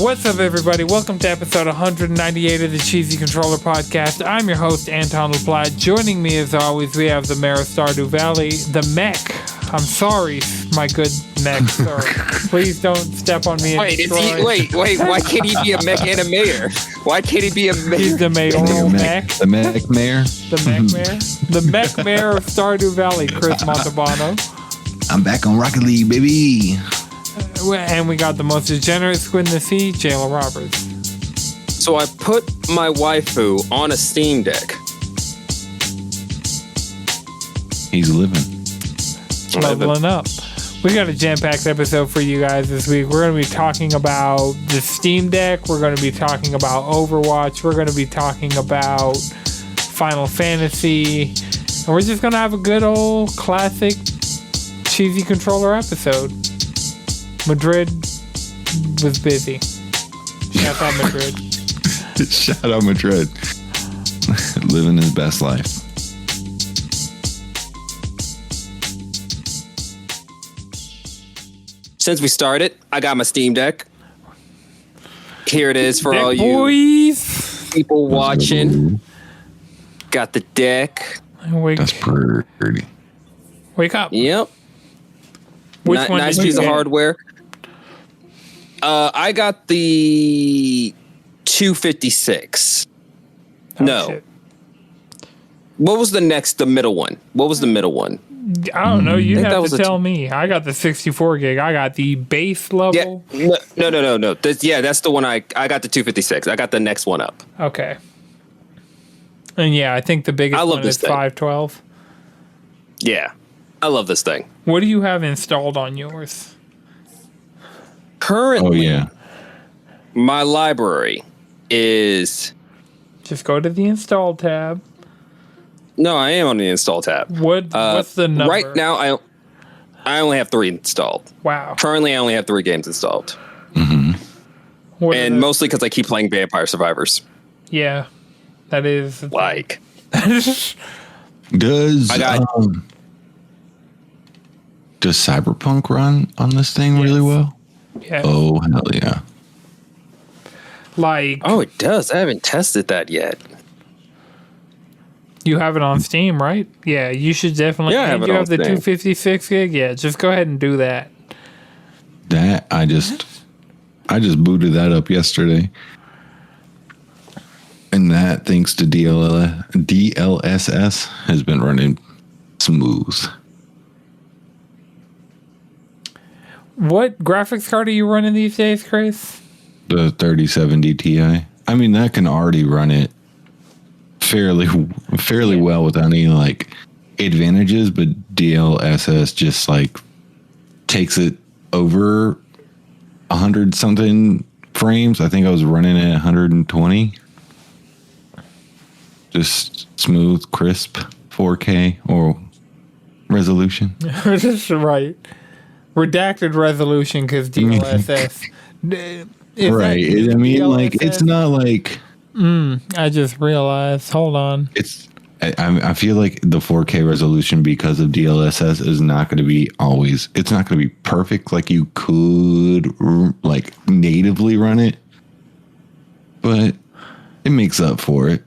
What's up, everybody? Welcome to episode 198 of the Cheesy Controller Podcast. I'm your host, Anton LaPlatte. Joining me, as always, we have the mayor of Stardew Valley, the mech. I'm sorry, my good mech, sir. Please don't step on me and destroy. Wait. Why can't he be a mech and a mayor? Why can't he be a mayor? He's the mayoral mech. The mech mayor. The mech mayor. The mech mayor of Stardew Valley, Chris Montalbano. I'm back on Rocket League, baby. And we got the most degenerate squid in the sea, Jalen Roberts. So I put my waifu on a Steam Deck. He's living. Leveling up. We got a jam-packed episode for you guys this week. We're going to be talking about the Steam Deck. We're going to be talking about Overwatch. We're going to be talking about Final Fantasy. And we're just going to have a good old classic cheesy controller episode. Madrid was busy. Shout out Madrid. Shout out Madrid. Living his best life. Since we started, I got my Steam Deck. Here it is for deck all boys. You people watching. Got the deck. That's pretty. Wake up. Yep. Which one nice did you piece of get? hardware. I got the 256. Oh, no. shit. What was the middle one? What was the middle one? I don't know. You think that have was to a tell me. I got the 64 gig. I got the base level. Yeah. No. That's the one I got the 256. I got the next one up. Okay. And yeah, I think the biggest I love one this is thing. 512. Yeah. I love this thing. What do you have installed on yours? Currently, Oh, yeah. my library is... Just go to the install tab. No, I am on the install tab. What's the number? Right now, I only have 3 installed. Wow. Currently, I only have 3 games installed. What And are mostly because I keep playing Vampire Survivors. yeah, that is Like... Does does Cyberpunk run on this thing really well? yeah. Oh, hell yeah. Like Oh, it does. I haven't tested that yet. you have it on Steam, right? Yeah, you should definitely. Yeah, I have and it you on have the Steam. 256 gig. Yeah, just go ahead and do that. That I just booted that up yesterday. And that, thanks to DLSS, has been running smooth. What graphics card are you running these days, Chris? The 3070 Ti. I mean, that can already run it fairly well without any like advantages, but DLSS just like takes it over 100 something frames. I think I was running at 120. Just smooth, crisp 4K or resolution. That's right. Redacted resolution because DLSS. Right. I mean, like, it's not like... I just realized. Hold on. I feel like the 4K resolution because of DLSS is not going to be always... It's not going to be perfect like you could, like, natively run it. But it makes up for it.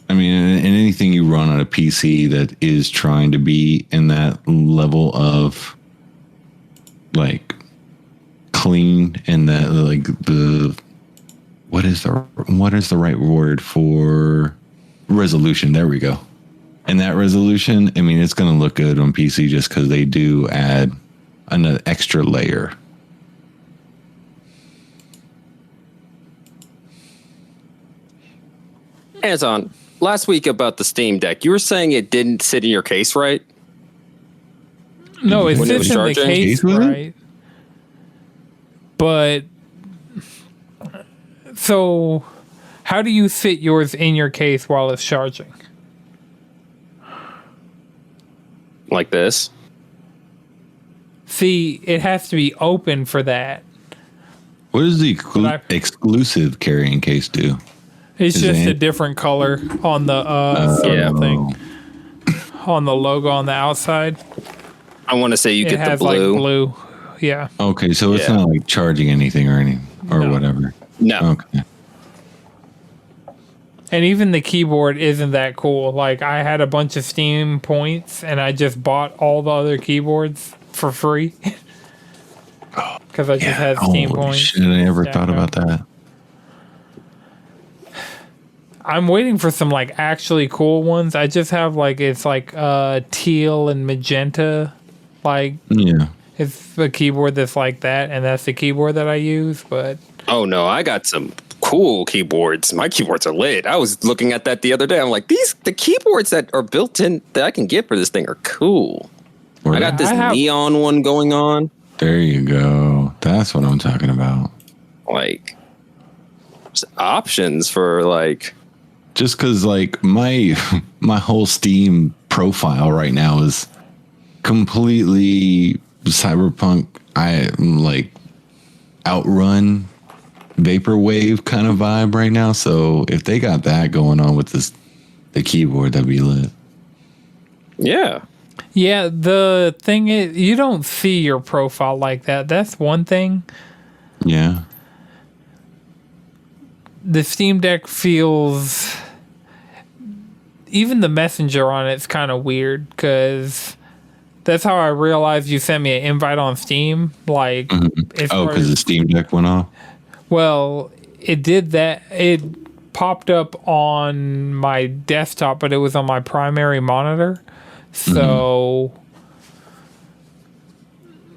I mean, and anything you run on a PC that is trying to be in that level of like clean and that like the what is the right word for resolution? There we go. And that resolution, I mean, it's going to look good on PC just because they do add an extra layer. Anton, last week about the Steam Deck, you were saying it didn't sit in your case right? No, it When it sits was in the charging? case, Case with it? right? But so, how do you fit yours in your case while it's charging? Like this? See, it has to be open for that. What does the exclusive carrying case do? It's Is just it- a different color on the circle Yeah. thing, on the logo on the outside. I want to say you It get the has like blue. blue. Yeah. Okay, so it's not like charging anything or whatever. No. Okay. And even the keyboard isn't that cool. Like, I had a bunch of Steam points, and I just bought all the other keyboards for free. Because I just had Steam points. Shit, I never thought about that. I'm waiting for some, like, actually cool ones. I just have, like, it's like teal and magenta. Like, it's a keyboard that's like that, and that's the keyboard that I use, but... Oh, no, I got some cool keyboards. My keyboards are lit. I was looking at that the other day. I'm like, the keyboards that are built in that I can get for this thing are cool. I got this neon one going on. There you go. That's what I'm talking about. Like, options for like... Just because like my whole Steam profile right now is completely cyberpunk. I like Outrun, vaporwave kind of vibe right now. So if they got that going on with the keyboard, that'd be lit. Yeah. Yeah, the thing is, you don't see your profile like that. That's one thing. Yeah. The Steam Deck feels... Even the messenger on it's kind of weird, because that's how I realized you sent me an invite on Steam. Like, because the Steam Deck went off? Well, it did that. It popped up on my desktop, but it was on my primary monitor. So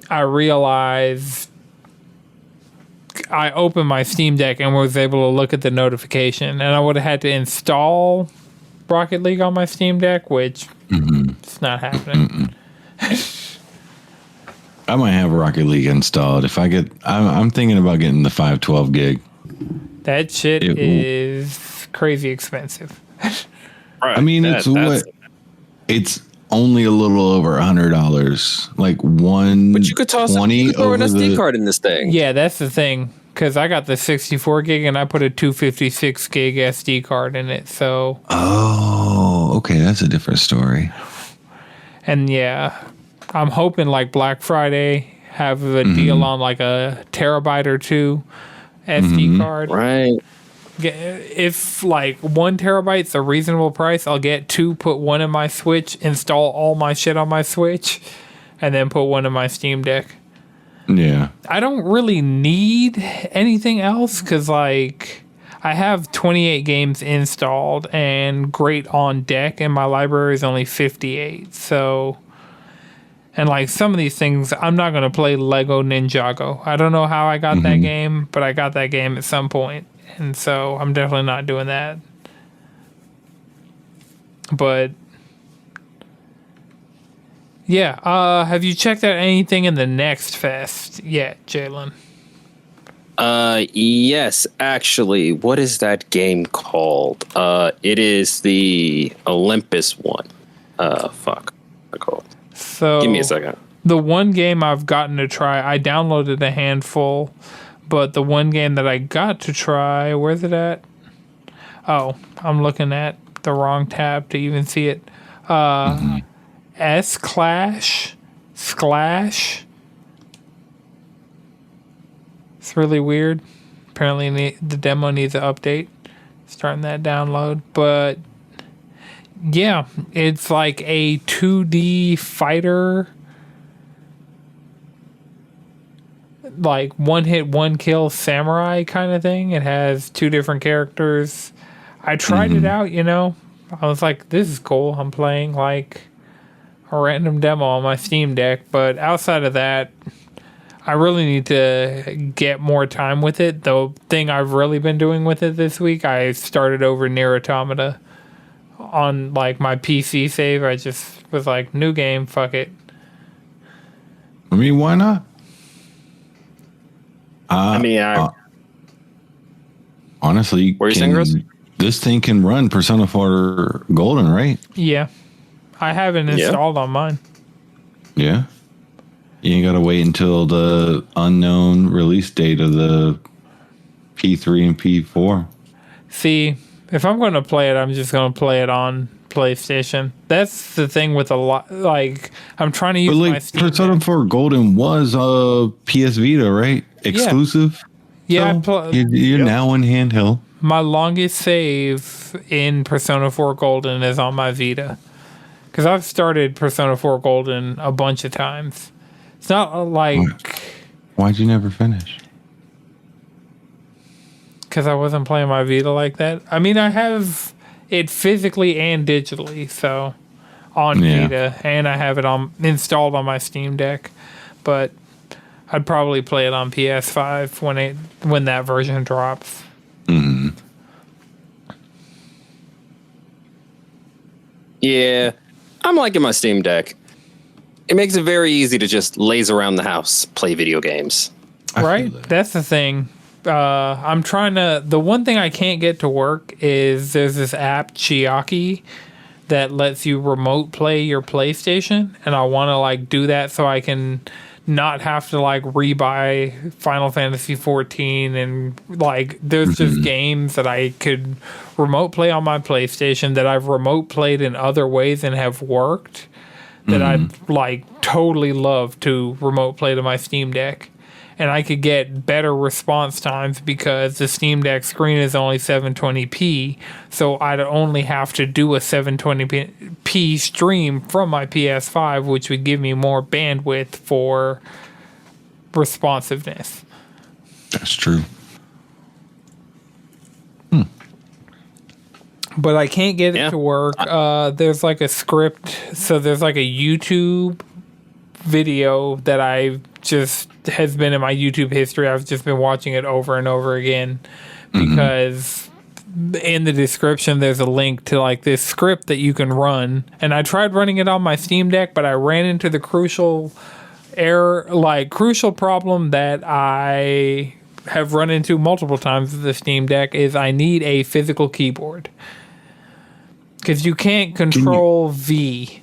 I realized I opened my Steam Deck and was able to look at the notification, and I would have had to install Rocket League on my Steam Deck, which it's not happening. I might have Rocket League installed. If I get, I'm thinking about getting the 512 gig. That shit is crazy expensive. Right. I mean, it's only a little over $100, like $120. But you could toss throw an SD card in this thing. Yeah, that's the thing. Because I got the 64 gig and I put a 256 gig SD card in it. So. Oh, okay, that's a different story. And yeah, I'm hoping like Black Friday have a deal on like a terabyte or two SD card. Right. If like 1 terabyte's a reasonable price, I'll get 2, put 1 in my Switch, install all my shit on my Switch, and then put 1 in my Steam Deck. Yeah. I don't really need anything else because like I have 28 games installed and great on deck, and my library is only 58. So, and like some of these things, I'm not going to play Lego Ninjago. I don't know how I got that game, but I got that game at some point. And so I'm definitely not doing that. But yeah, have you checked out anything in the Next Fest yet, Jalen? Yes, actually. What is that game called? It is the Olympus one. Fuck. I call it. So give me a second. The one game I've gotten to try, I downloaded a handful, but the one game that I got to try, where's it at? Oh, I'm looking at the wrong tab to even see it. Sklash. It's really weird. Apparently the demo needs an update. Starting that download. But yeah, it's like a 2D fighter. Like one hit, one kill samurai kind of thing. It has 2 different characters. I tried it out, I was like, this is cool. I'm playing like a random demo on my Steam Deck. But outside of that, I really need to get more time with it. The thing I've really been doing with it this week, I started over Nier Automata on like my PC save. I just was like, new game, fuck it. I mean, why not? Honestly, what are you saying, Chris? This thing can run Persona 4 Golden, right? Yeah. I haven't installed on mine. Yeah. You ain't got to wait until the unknown release date of the P3 and P4. See, if I'm going to play it, I'm just going to play it on PlayStation. That's the thing with a lot. Like, I'm trying to use my Steam Persona Deck. 4 Golden was PS Vita, right? Exclusive. Yeah, so you're now on handheld. My longest save in Persona 4 Golden is on my Vita. Because I've started Persona 4 Golden a bunch of times. It's not like... Why'd you never finish? Because I wasn't playing my Vita like that. I mean, I have it physically and digitally, so on Vita, and I have it installed on my Steam Deck. But I'd probably play it on PS5 when that version drops. Mm-hmm. Yeah, I'm liking my Steam Deck. It makes it very easy to just laze around the house, play video games. Right? That's the thing. I'm trying to... The one thing I can't get to work is there's this app, Chiaki, that lets you remote play your PlayStation, and I want to like do that so I can not have to like rebuy Final Fantasy 14 and like there's just games that I could remote play on my PlayStation that I've remote played in other ways and have worked that I'd like totally love to remote play to my Steam Deck. And I could get better response times because the Steam Deck screen is only 720p, so I'd only have to do a 720p stream from my PS5, which would give me more bandwidth for responsiveness. That's true. But I can't get it to work. There's like a script, so there's like a YouTube video that has been in my YouTube history. I've just been watching it over and over again because in the description there's a link to like this script that you can run, and I tried running it on my Steam Deck, but I ran into the crucial problem that I have run into multiple times with the Steam Deck is I need a physical keyboard because you can't control V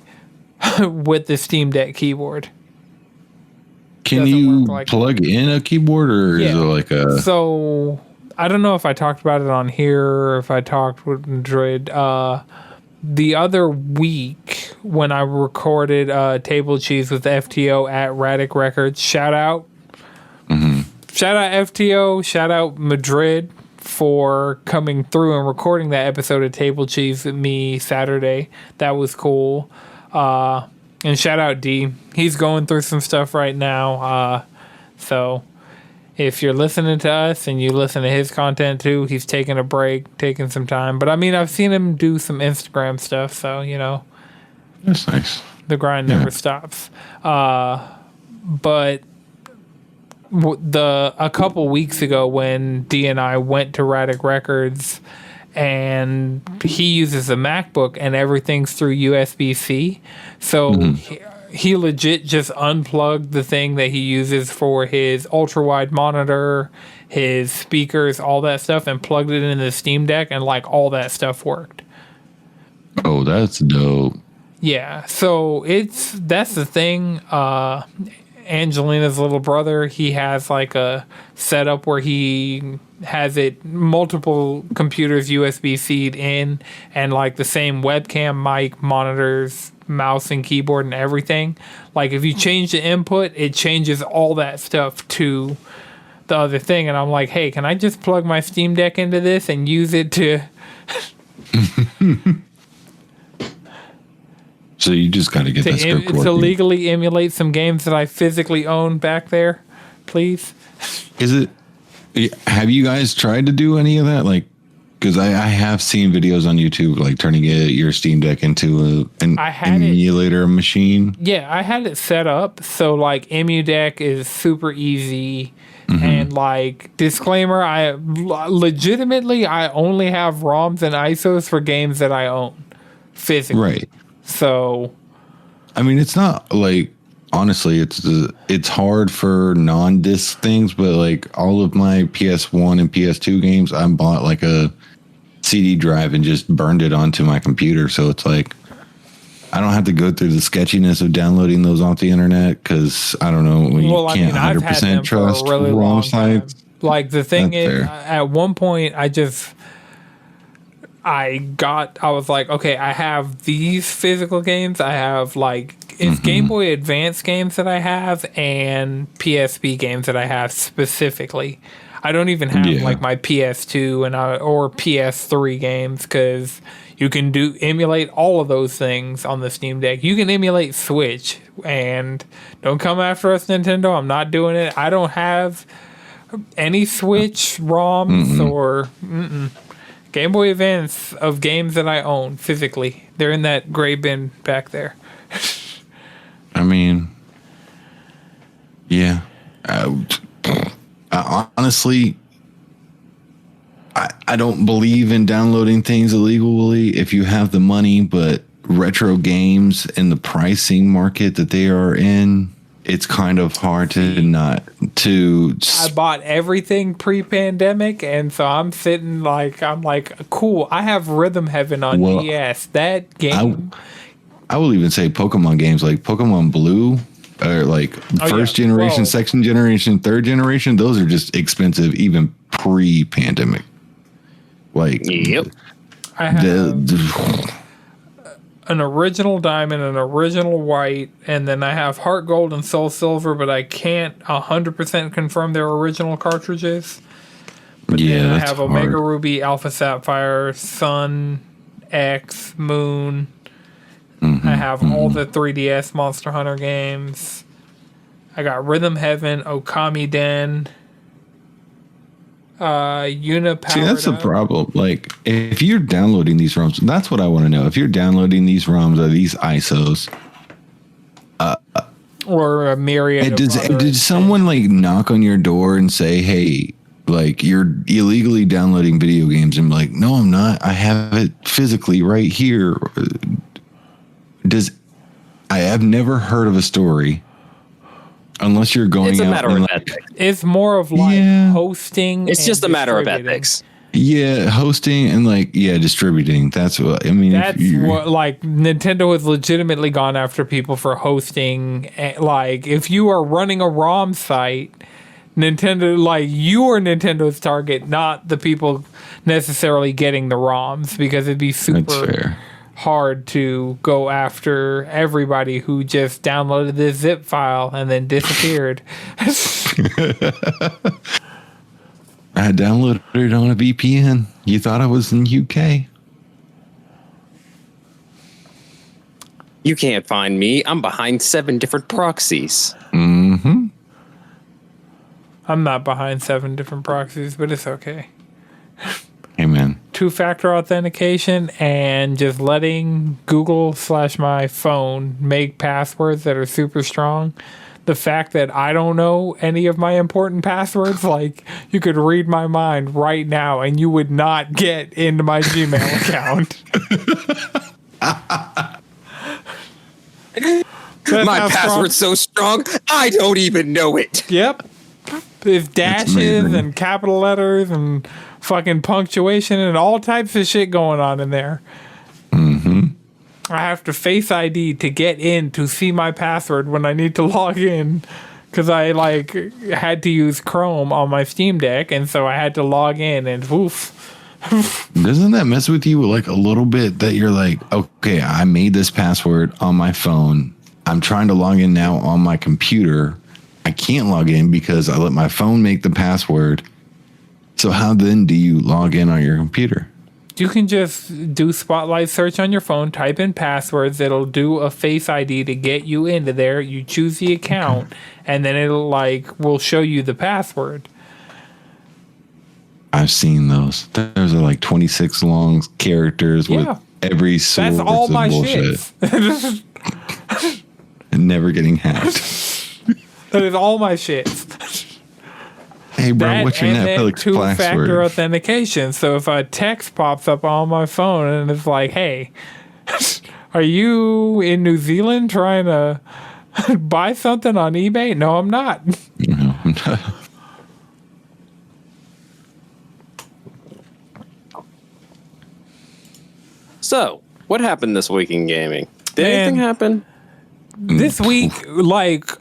with the Steam Deck keyboard. Can you plug in a keyboard, or is it like a... So, I don't know if I talked about it on here or if I talked with Madrid. The other week when I recorded Table Cheese with FTO at Radic Records, shout out. Shout out FTO, shout out Madrid for coming through and recording that episode of Table Cheese with me Saturday. That was cool. And shout out D. He's going through some stuff right now. So if you're listening to us and you listen to his content too, he's taking a break, taking some time. But I mean, I've seen him do some Instagram stuff, so you know, that's nice. The grind never stops. But a couple weeks ago when D and I went to Radic Records, and he uses a MacBook and everything's through USB-C. So he legit just unplugged the thing that he uses for his ultra-wide monitor, his speakers, all that stuff, and plugged it into the Steam Deck, and like all that stuff worked. Oh, that's dope. Yeah, so that's the thing. Angelina's little brother, he has like a setup where he has it multiple computers USB-C'd in, and like the same webcam, mic, monitors, mouse and keyboard and everything. Like if you change the input, it changes all that stuff to the other thing. And I'm like, hey, can I just plug my Steam Deck into this and use it to... So you just got to get that script working. To legally emulate some games that I physically own back there, please. Have you guys tried to do any of that? Like, because I have seen videos on YouTube, like turning your Steam Deck into an emulator machine. Yeah, I had it set up. So like EmuDeck is super easy. And like disclaimer, I legitimately only have ROMs and ISOs for games that I own physically. Right. So, I mean, it's not like, honestly, it's hard for non-disc things, but like all of my PS1 and PS2 games, I bought like a CD drive and just burned it onto my computer. So it's like, I don't have to go through the sketchiness of downloading those off the internet because I don't know, you can't 100% trust ROM sites. Like the thing is, at one point, I was like, okay, I have these physical games. I have like it's Game Boy Advance games that I have and PSP games that I have specifically. I don't even have like my PS2 or PS3 games because you can emulate all of those things on the Steam Deck. You can emulate Switch, and don't come after us, Nintendo. I'm not doing it. I don't have any Switch ROMs or Game Boy Advance of games that I own physically. They're in that gray bin back there. I mean, yeah. Honestly, I don't believe in downloading things illegally if you have the money, but retro games and the pricing market that they are in, it's kind of hard to not to. I bought everything pre-pandemic, and so I'm sitting like, cool. I have Rhythm Heaven on DS. That game. I will even say Pokemon games like Pokemon Blue. Or like first generation, second generation, third generation, those are just expensive even pre-pandemic. Like, I have an original diamond, an original white, and then I have Heart Gold and Soul Silver, but I can't 100% confirm their original cartridges. But then I have Omega Ruby, Alpha Sapphire, Sun, X, Moon. I have all the 3DS Monster Hunter games. I got Rhythm Heaven, Okami Den, Unipower. See, that's the problem. Like, if you're downloading these ROMs, that's what I want to know. If you're downloading these ROMs or these ISOs, or a myriad. Did someone like knock on your door and say, "Hey, like you're illegally downloading video games"? And be like, "No, I'm not. I have it physically right here." I have never heard of a story unless you're going. It's a out matter of ethics. It's more of like hosting. It's just a matter of ethics. Yeah, hosting and distributing. That's what I mean. That's what like Nintendo has legitimately gone after people for hosting. Like if you are running a ROM site, Nintendo, like you are Nintendo's target, not the people necessarily getting the ROMs, because it'd be super hard to go after everybody who just downloaded this zip file and then disappeared. I downloaded it on a VPN. You thought I was in UK. You can't find me. I'm behind 7 different proxies. Mm-hmm. I'm not behind 7 different proxies, but it's okay. Amen. 2-factor authentication and just letting Google / my phone make passwords that are super strong. The fact that I don't know any of my important passwords, like you could read my mind right now and you would not get into my Gmail account. My password's so strong, I don't even know it. Yep. There's dashes and capital letters and fucking punctuation and all types of shit going on in there. Mm-hmm. I have to Face ID to get in to see my password when I need to log in, because I had to use Chrome on my Steam Deck, and so I had to log in and woof. Doesn't that mess with you like a little bit that you're like, okay, I made this password on my phone. I'm trying to log in now on my computer. I can't log in because I let my phone make the password. So how then do you log in on your computer? You can just do Spotlight search on your phone, type in passwords. It'll do a Face ID to get you into there. You choose the account, and then it'll will show you the password. I've seen those. Those are like 26 long characters with every sort of bullshit. That's all my shit. Never getting hacked. That is all my shit. Hey, bro, what's your Netflix password? 2-factor authentication. So if a text pops up on my phone and it's like, hey, are you in New Zealand trying to buy something on eBay? No, I'm not. No, I'm not. So, what happened this week in gaming? Did anything happen? This week,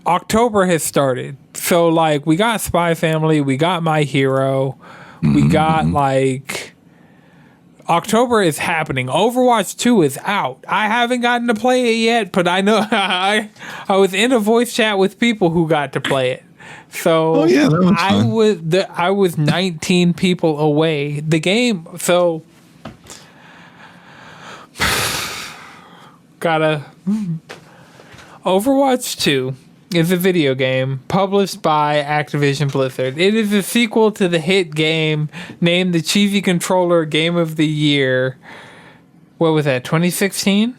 October has started. So, we got Spy Family, we got My Hero, we got, October is happening. Overwatch 2 is out. I haven't gotten to play it yet, but I know I was in a voice chat with people who got to play it. So that was I was 19 people away. The game, so Overwatch 2 is a video game published by Activision Blizzard. It is a sequel to the hit game named the Cheesy Controller Game of the Year. What was that, 2016?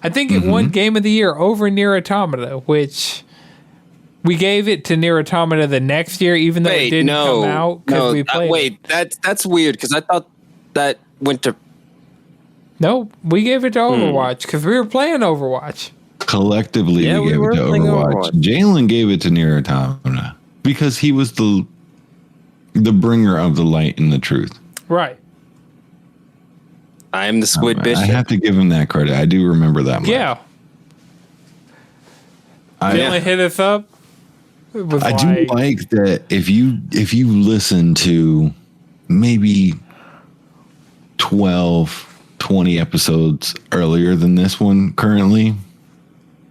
I think it won Game of the Year over Nier Automata, which we gave it to Nier Automata the next year, even though it didn't come out because we played it. That's weird because I thought that went to... No, we gave it to Overwatch because we were playing Overwatch. Collectively, we gave it to Overwatch. Jalen gave it to Nier Automata because he was the bringer of the light and the truth. Right. I am the Squid Bishop. I have to give him that credit. I do remember that much. Yeah. Jalen hit us up. I do like that if you listen to maybe 12, 20 episodes earlier than this one currently,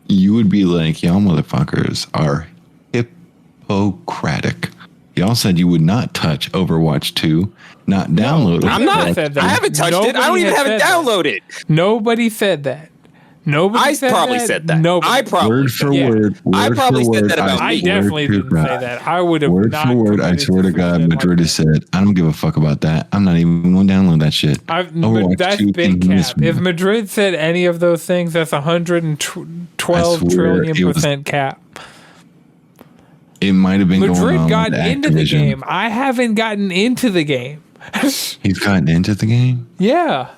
you would be like, y'all motherfuckers are Hippocratic. Y'all said you would not touch Overwatch 2, not download it. I'm not. I haven't touched it. I don't even have it downloaded. Nobody said that. Nobody said probably that. said that. Nobody. I probably word for word. I probably said that about me. I definitely didn't say that. I would have word not for word. I swear to God, Madrid has said, I don't give a fuck about that. I'm not even going to download that shit. That's been cap. If Madrid said any of those things, that's 112 trillion% cap. It might have been Madrid going on got with into Activision. the game. I haven't gotten into the game. He's gotten into the game? Yeah.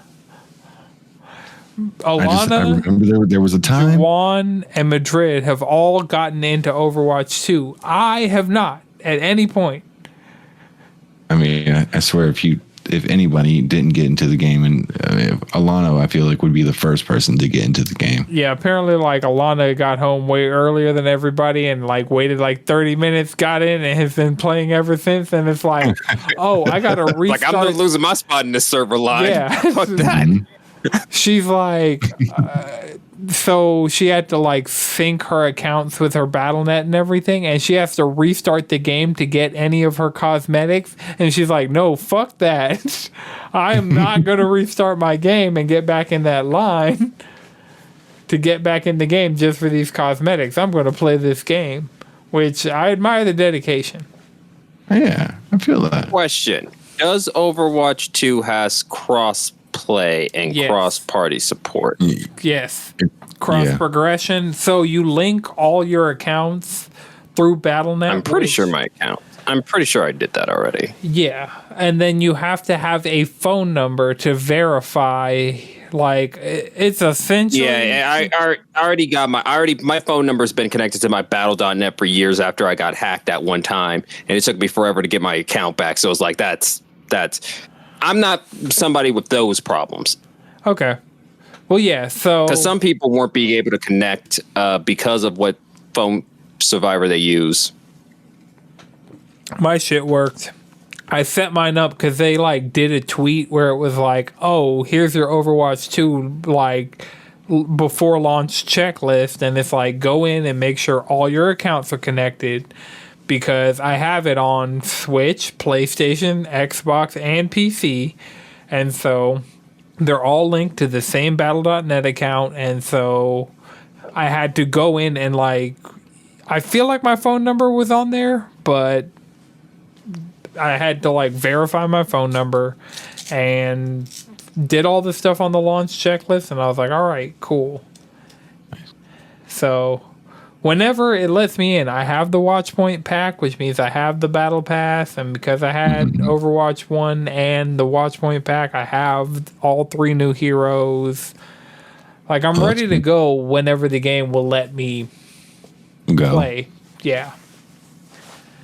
Alana, I remember there was a time. Juan, and Madrid have all gotten into Overwatch 2. I have not at any point. I mean, I swear, if anybody didn't get into the game, and Alana, I feel like would be the first person to get into the game. Yeah, apparently, like Alana got home way earlier than everybody, and like waited like 30 minutes, got in, and has been playing ever since. And it's like, oh, I gotta restart. Like I'm losing my spot in this server line. Yeah, fuck that. She's like, so she had to like sync her accounts with her BattleNet and everything, and she has to restart the game to get any of her cosmetics. And she's like, no, fuck that. I am not going to restart my game and get back in that line to get back in the game just for these cosmetics. I'm going to play this game, which I admire the dedication. Yeah, I feel that. Question: does Overwatch 2 has cross-play and cross-party support? Yes. Cross-progression. So you link all your accounts through BattleNet. I'm pretty sure my account. I'm pretty sure I did that already. Yeah. And then you have to have a phone number to verify. Like, it's essentially... Yeah, I already got my phone number's been connected to my Battle.net for years after I got hacked at one time, and it took me forever to get my account back. So it's like, that's I'm not somebody with those problems. Okay. Well, yeah, so... Because some people weren't being able to connect because of what phone survivor they use. My shit worked. I set mine up because they like did a tweet where it was like, oh, here's your Overwatch 2 like before launch checklist, and it's like go in and make sure all your accounts are connected, because I have it on Switch, PlayStation, Xbox, and PC, and so they're all linked to the same Battle.net account, and so I had to go in and like, I feel like my phone number was on there, but I had to like verify my phone number and did all the stuff on the launch checklist, and I was like, all right, cool. So whenever it lets me in, I have the Watchpoint pack, which means I have the Battle Pass, and because I had Overwatch 1 and the Watchpoint pack, I have all 3 new heroes. Like, I'm ready to go whenever the game will let me play. Yeah.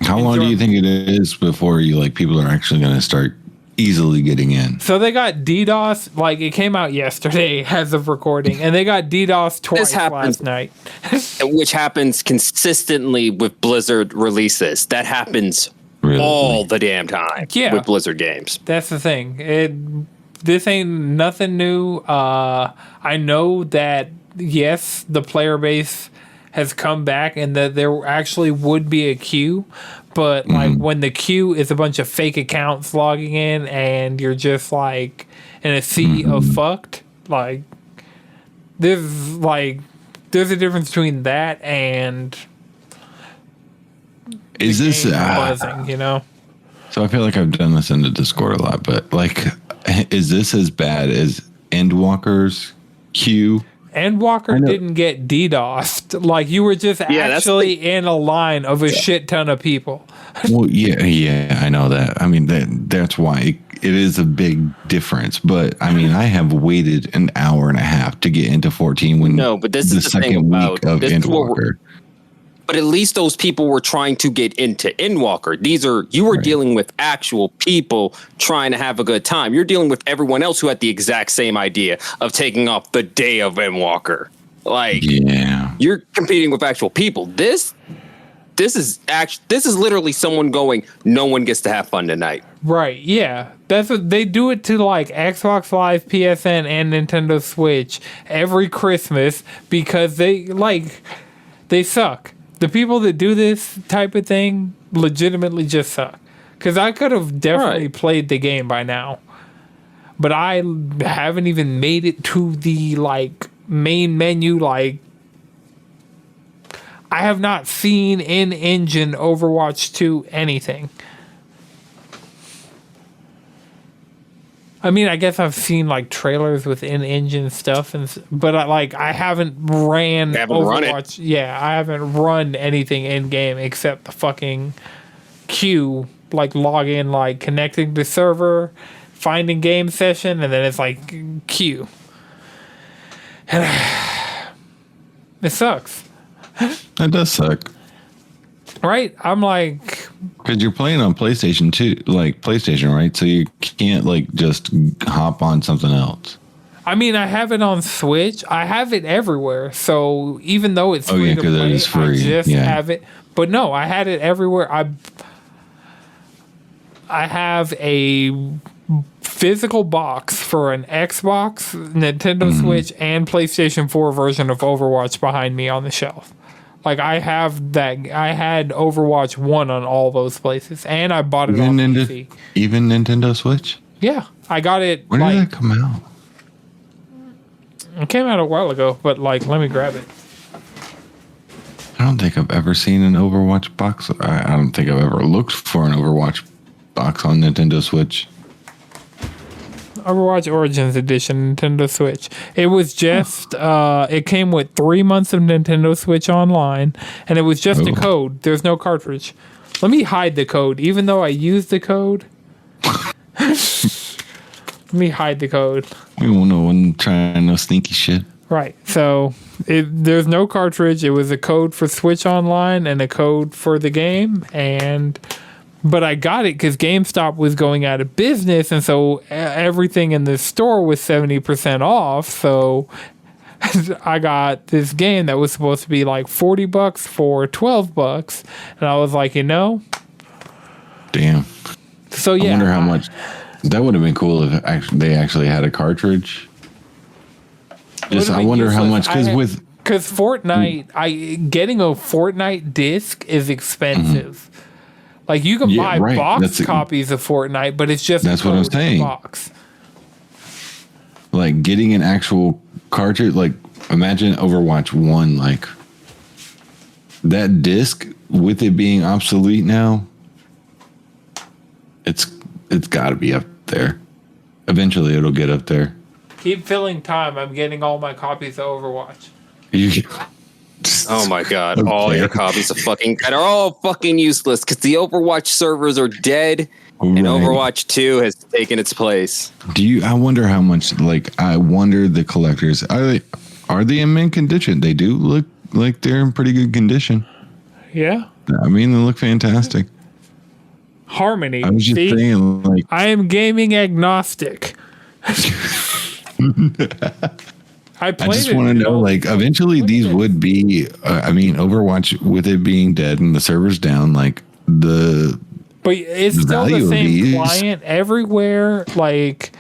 How long do you think it is before people are actually going to start easily getting in? So they got DDoS, like it came out yesterday as of recording, and they got DDoS twice last night. Which happens consistently with Blizzard releases. That happens all the damn time with Blizzard games. That's the thing. this ain't nothing new. I know that, yes, the player base has come back and that there actually would be a queue, but like when the queue is a bunch of fake accounts logging in and you're just like in a sea of fucked, like there's a difference between that and is this buzzing, you know? So I feel like I've done this in the Discord a lot, but like, is this as bad as Endwalker's queue? Endwalker didn't get DDoSed. Like, you were just actually in a line of a shit ton of people. Well, yeah, I know that. I mean, that's why it is a big difference. But I mean, I have waited an hour and a half to get into 14 when but this is the second week of Endwalker. But at least those people were trying to get into Endwalker. You were dealing with actual people trying to have a good time. You're dealing with everyone else who had the exact same idea of taking off the day of Endwalker. Like, you're competing with actual people. This is literally someone going, no one gets to have fun tonight. Right. Yeah. That's what they do it to, like, Xbox Live, PSN, and Nintendo Switch every Christmas because they suck. The people that do this type of thing legitimately just suck. Because I could have definitely played the game by now. But I haven't even made it to the, like, main menu. Like, I have not seen in-engine Overwatch 2 anything. I mean, I guess I've seen like trailers with in-engine stuff, but I haven't ran Overwatch. Yeah, I haven't run anything in game except the fucking queue, like log in, like connecting to server, finding game session, and then it's like queue. And it sucks. That does suck. Right? I'm like, because you're playing on PlayStation 2, like PlayStation, right? So you can't like just hop on something else. I mean, I have it on Switch. I have it everywhere. So even though it's free to play, I just have it. But no, I had it everywhere. I have a physical box for an Xbox, Nintendo Switch, and PlayStation 4 version of Overwatch behind me on the shelf. Like, I have that. I had Overwatch 1 on all those places, and I bought it on PC. Even Nintendo Switch? Yeah. I got it. When did that come out? It came out a while ago, but, like, let me grab it. I don't think I've ever seen an Overwatch box. I don't think I've ever looked for an Overwatch box on Nintendo Switch. Overwatch Origins Edition, Nintendo Switch. It was just, it came with 3 months of Nintendo Switch Online, and it was just a code. There's no cartridge. Let me hide the code, even though I used the code. Let me hide the code. We won't know when trying no sneaky shit. Right. So, there's no cartridge. It was a code for Switch Online and a code for the game, but I got it because GameStop was going out of business, and so everything in the store was 70% off. So I got this game that was supposed to be like $40 for $12, and I was like, damn. So yeah, I wonder how much that would have been cool if they actually had a cartridge. I wonder how much because Fortnite, getting a Fortnite disc is expensive. Like, you can buy box copies of Fortnite, but it's just that's what I'm saying. Box. Like, getting an actual cartridge, like, imagine Overwatch 1, like, that disc, with it being obsolete now, it's got to be up there. Eventually, it'll get up there. Keep filling time. I'm getting all my copies of Overwatch. Oh my god! Okay. All your copies are all fucking useless because the Overwatch servers are dead, and Overwatch 2 has taken its place. I wonder how much. Like, I wonder the collectors are they in mint condition? They do look like they're in pretty good condition. Yeah. I mean, they look fantastic. Harmony. I was just saying, like, I am gaming agnostic. I just want to know, like, eventually these would be, Overwatch, with it being dead and the servers down, like, but it's still the same client everywhere. Like,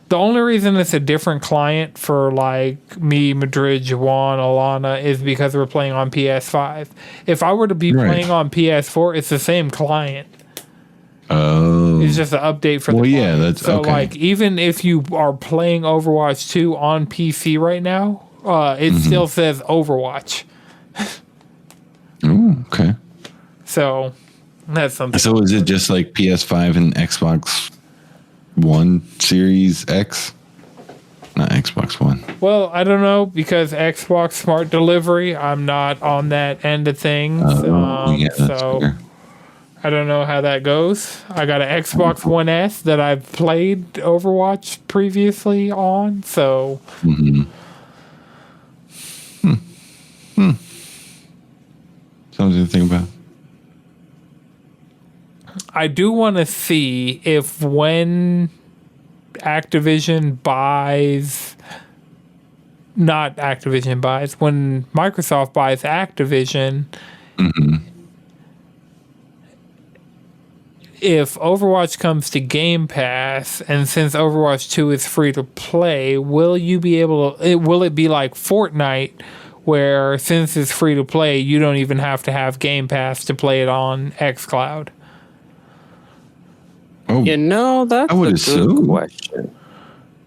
The only reason it's a different client for like me, Madrid, Juwan, Alana is because we're playing on PS5. If I were to be playing on PS4, it's the same client. Oh. It's just an update for the client. Yeah, that's so okay. Like even if you are playing Overwatch 2 on PC right now, it still says Overwatch. Oh, okay. So that's something. So is it just like PS5 and Xbox One Series X? Not Xbox One. Well, I don't know because Xbox Smart Delivery, I'm not on that end of things. Yeah, that's so fair. I don't know how that goes. I got an Xbox One S that I've played Overwatch previously on, so. Something to think about. I do want to see if when Activision buys, not Activision buys, when Microsoft buys Activision, if Overwatch comes to Game Pass, and since Overwatch 2 is free to play, will you be able to, will it be like Fortnite, where since it's free to play, you don't even have to have Game Pass to play it on xCloud? Oh, that's a good question.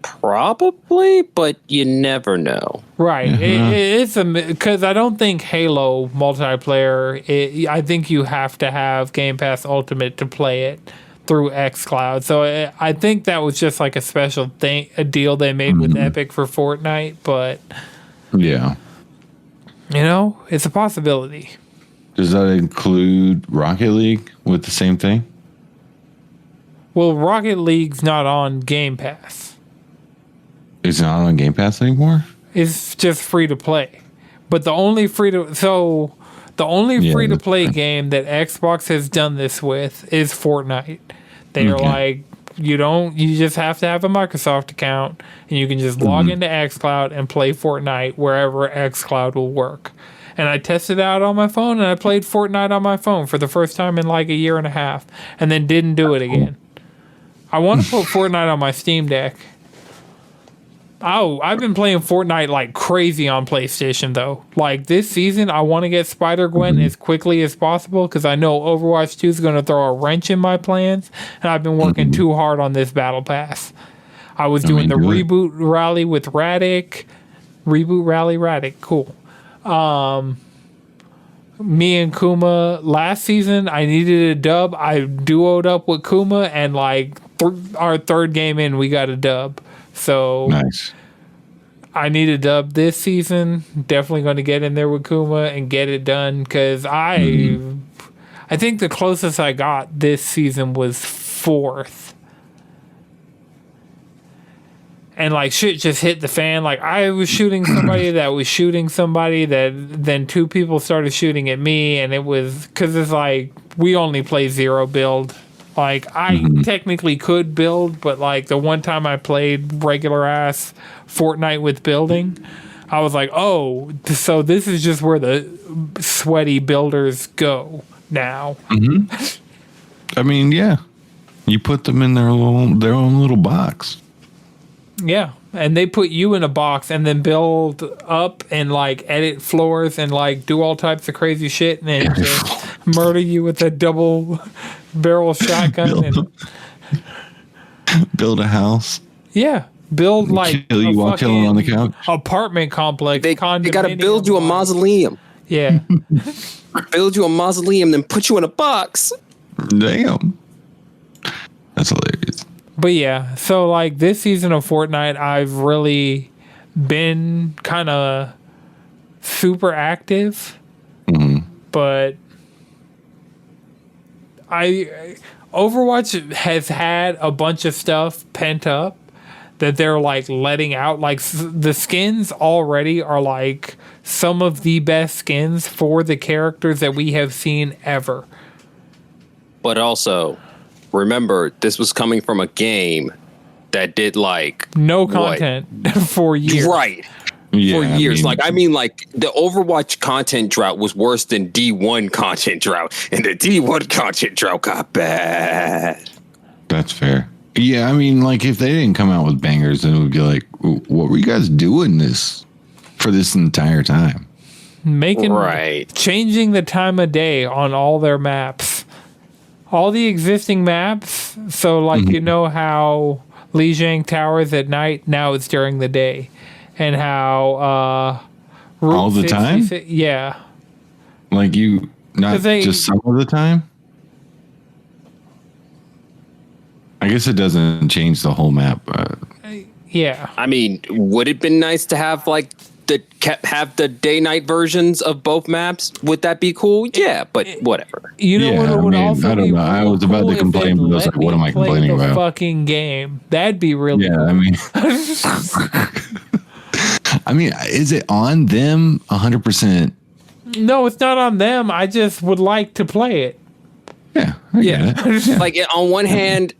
Probably, but you never know. Right. It's because I don't think Halo multiplayer, I think you have to have Game Pass Ultimate to play it through xCloud. So I think that was just like a special thing, a deal they made with Epic for Fortnite. But yeah, it's a possibility. Does that include Rocket League with the same thing? Well, Rocket League's not on Game Pass. It's not on Game Pass anymore? It's just free to play. But the only free to play game that Xbox has done this with is Fortnite. They are like, you just have to have a Microsoft account and you can just log into xCloud and play Fortnite wherever xCloud will work. And I tested it out on my phone and I played Fortnite on my phone for the first time in like a year and a half and then didn't do it again. I want to put Fortnite on my Steam Deck. Oh, I've been playing Fortnite like crazy on PlayStation, though. Like this season, I want to get Spider-Gwen as quickly as possible because I know Overwatch 2 is going to throw a wrench in my plans, and I've been working too hard on this Battle Pass. I was doing the Reboot Rally with Radic. Reboot Rally Radic, cool. Me and Kuma, last season, I needed a dub. I duoed up with Kuma, and like our third game in, we got a dub. So nice. I need a dub this season. Definitely going to get in there with Kuma and get it done because I think the closest I got this season was 4th. And like shit just hit the fan. Like I was shooting somebody that was shooting somebody that then 2 people started shooting at me, and it was because it's like we only play 0 build. Like, I technically could build, but, like, the one time I played regular-ass Fortnite with building, I was like, oh, so this is just where the sweaty builders go now. I mean, yeah. You put them in their own little box. Yeah, and they put you in a box and then build up and, like, edit floors and, like, do all types of crazy shit and then just murder you with a double-barrel shotgun. And build a house. Yeah, build, like, kill you while killing on the couch. Apartment complex. They got to build you a mausoleum. Yeah. Build you a mausoleum, then put you in a box. Damn. That's hilarious. But yeah, so like this season of Fortnite, I've really been kind of super active, but Overwatch has had a bunch of stuff pent up that they're like letting out. Like the skins already are like some of the best skins for the characters that we have seen ever. But also, remember, this was coming from a game that did like no content for years. Right. Yeah, for years. I mean, like the Overwatch content drought was worse than D1 content drought, and the D1 content drought got bad. That's fair. Yeah, I mean, like if they didn't come out with bangers, then it would be like, what were you guys doing for this entire time? Changing the time of day on all their maps, all the existing maps. So like you know how Lijiang Towers at night, now it's during the day, and how Route all the time, yeah, like you not just some of the time. I guess it doesn't change the whole map. Yeah. I mean, would it been nice to have like have the day-night versions of both maps? Would that be cool? Yeah, but whatever. You know what would also be I don't know. I was about to complain, but I was like, what am I complaining about? Fucking game. That'd be really cool. I mean, I mean, is it on them 100%? No, it's not on them. I just would like to play it. Yeah. Yeah. Like on one hand,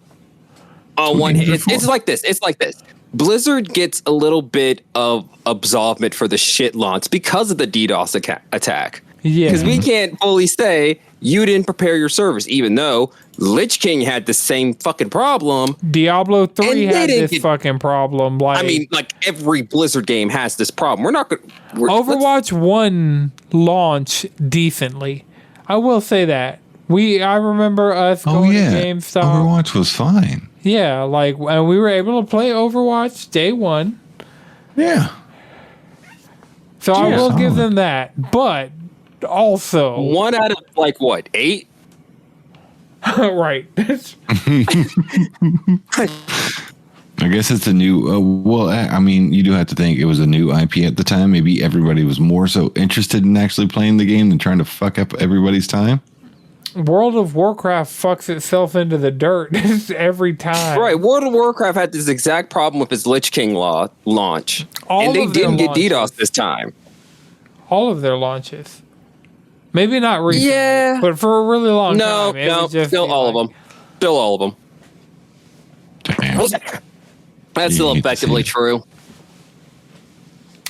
it's like this. It's like this. Blizzard gets a little bit of absolvement for the shit launch because of the DDoS attack. Yeah. Because we can't fully say you didn't prepare your servers, even though Lich King had the same fucking problem. Diablo 3 had this fucking problem. Like, I mean, like every Blizzard game has this problem. We're not going to... Overwatch 1 launch decently. I will say that. I remember us going to GameStop. Overwatch was fine. Yeah, like, and we were able to play Overwatch day one. Yeah. So I will give them that. But also... 1 out of, like, what, 8? Right. I guess it's a new... I mean, you do have to think it was a new IP at the time. Maybe everybody was more so interested in actually playing the game than trying to fuck up everybody's time. World of Warcraft fucks itself into the dirt every time. Right. World of Warcraft had this exact problem with its Lich King launch. And they didn't get DDoS this time. All of their launches. Maybe not recently, but for a really long time. No, still all of them. Still all of them. Damn. That's still effectively true.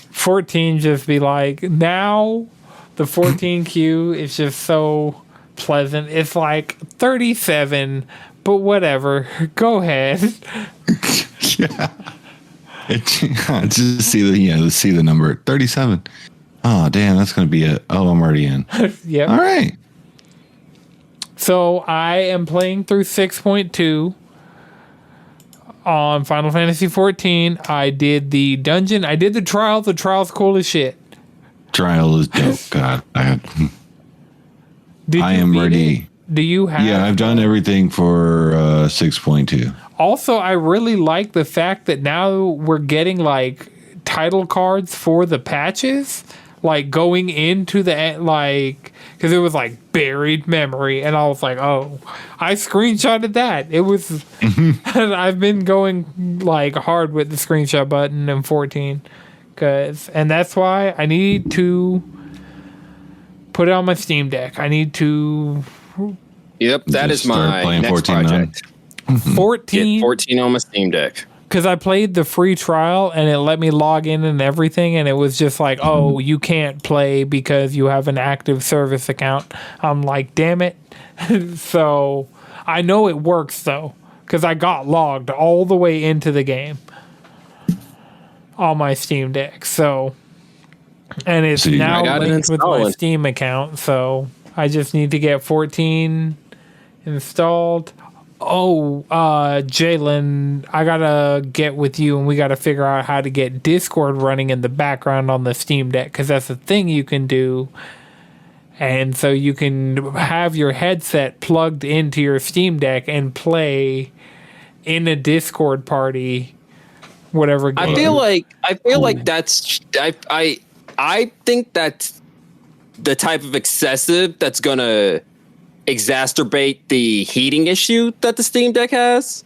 14 just be like, now the 14 queue is just so... pleasant. It's like 37, but whatever. Go ahead. Yeah. Just see the number 37. Oh damn, that's gonna be it. Oh, I'm already in. Yep. All right. So I am playing through 6.2 on Final Fantasy 14. I did the dungeon. I did the trial. The trial's cool as shit. Trial is dope. God, I am ready. Do you have... Yeah, I've done everything for 6.2. Also, I really like the fact that now we're getting, like, title cards for the patches. Like, going into the... Like... Because it was, like, buried memory. And I was like, oh. I screenshotted that. It was... I've been going, like, hard with the screenshot button in 14. And that's why I need to... put it on my Steam Deck. I need to... Yep, that is my next 14 project. 14? Get 14 on my Steam Deck. Because I played the free trial, and it let me log in and everything, and it was just like, oh, you can't play because you have an active service account. I'm like, damn it. So, I know it works, though, because I got logged all the way into the game on my Steam Deck, so... And it's now linked with my Steam account, so I just need to get 14 installed. Oh, Jalen, I gotta get with you, and we gotta figure out how to get Discord running in the background on the Steam Deck, because that's a thing you can do. And so you can have your headset plugged into your Steam Deck and play in a Discord party, whatever game. I feel like that's... I think that's the type of excessive that's going to exacerbate the heating issue that the Steam Deck has.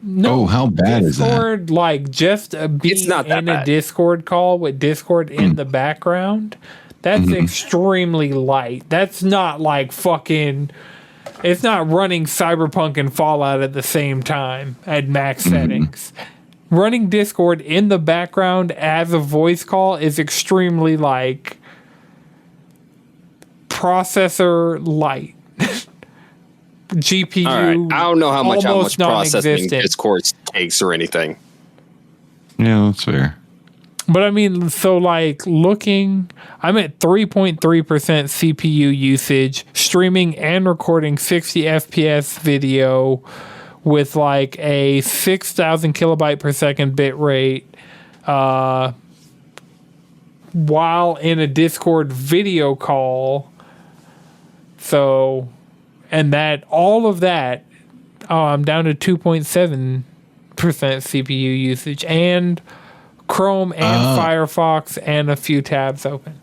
No, how bad is that? Discord, like, just being in a Discord call with Discord in the background, that's extremely light. That's not like fucking... It's not running Cyberpunk and Fallout at the same time at max settings. Running Discord in the background as a voice call is extremely, like, processor light. GPU. All right. I don't know how much processing non-existent. Discord takes or anything. Yeah, that's fair. But I mean, so like looking, I'm at 3.3% CPU usage, streaming and recording 60 FPS video with like a 6,000 kilobyte per second bit rate, while in a Discord video call. So, and that, all of that, I'm down to 2.7% CPU usage and Chrome and Firefox and a few tabs open.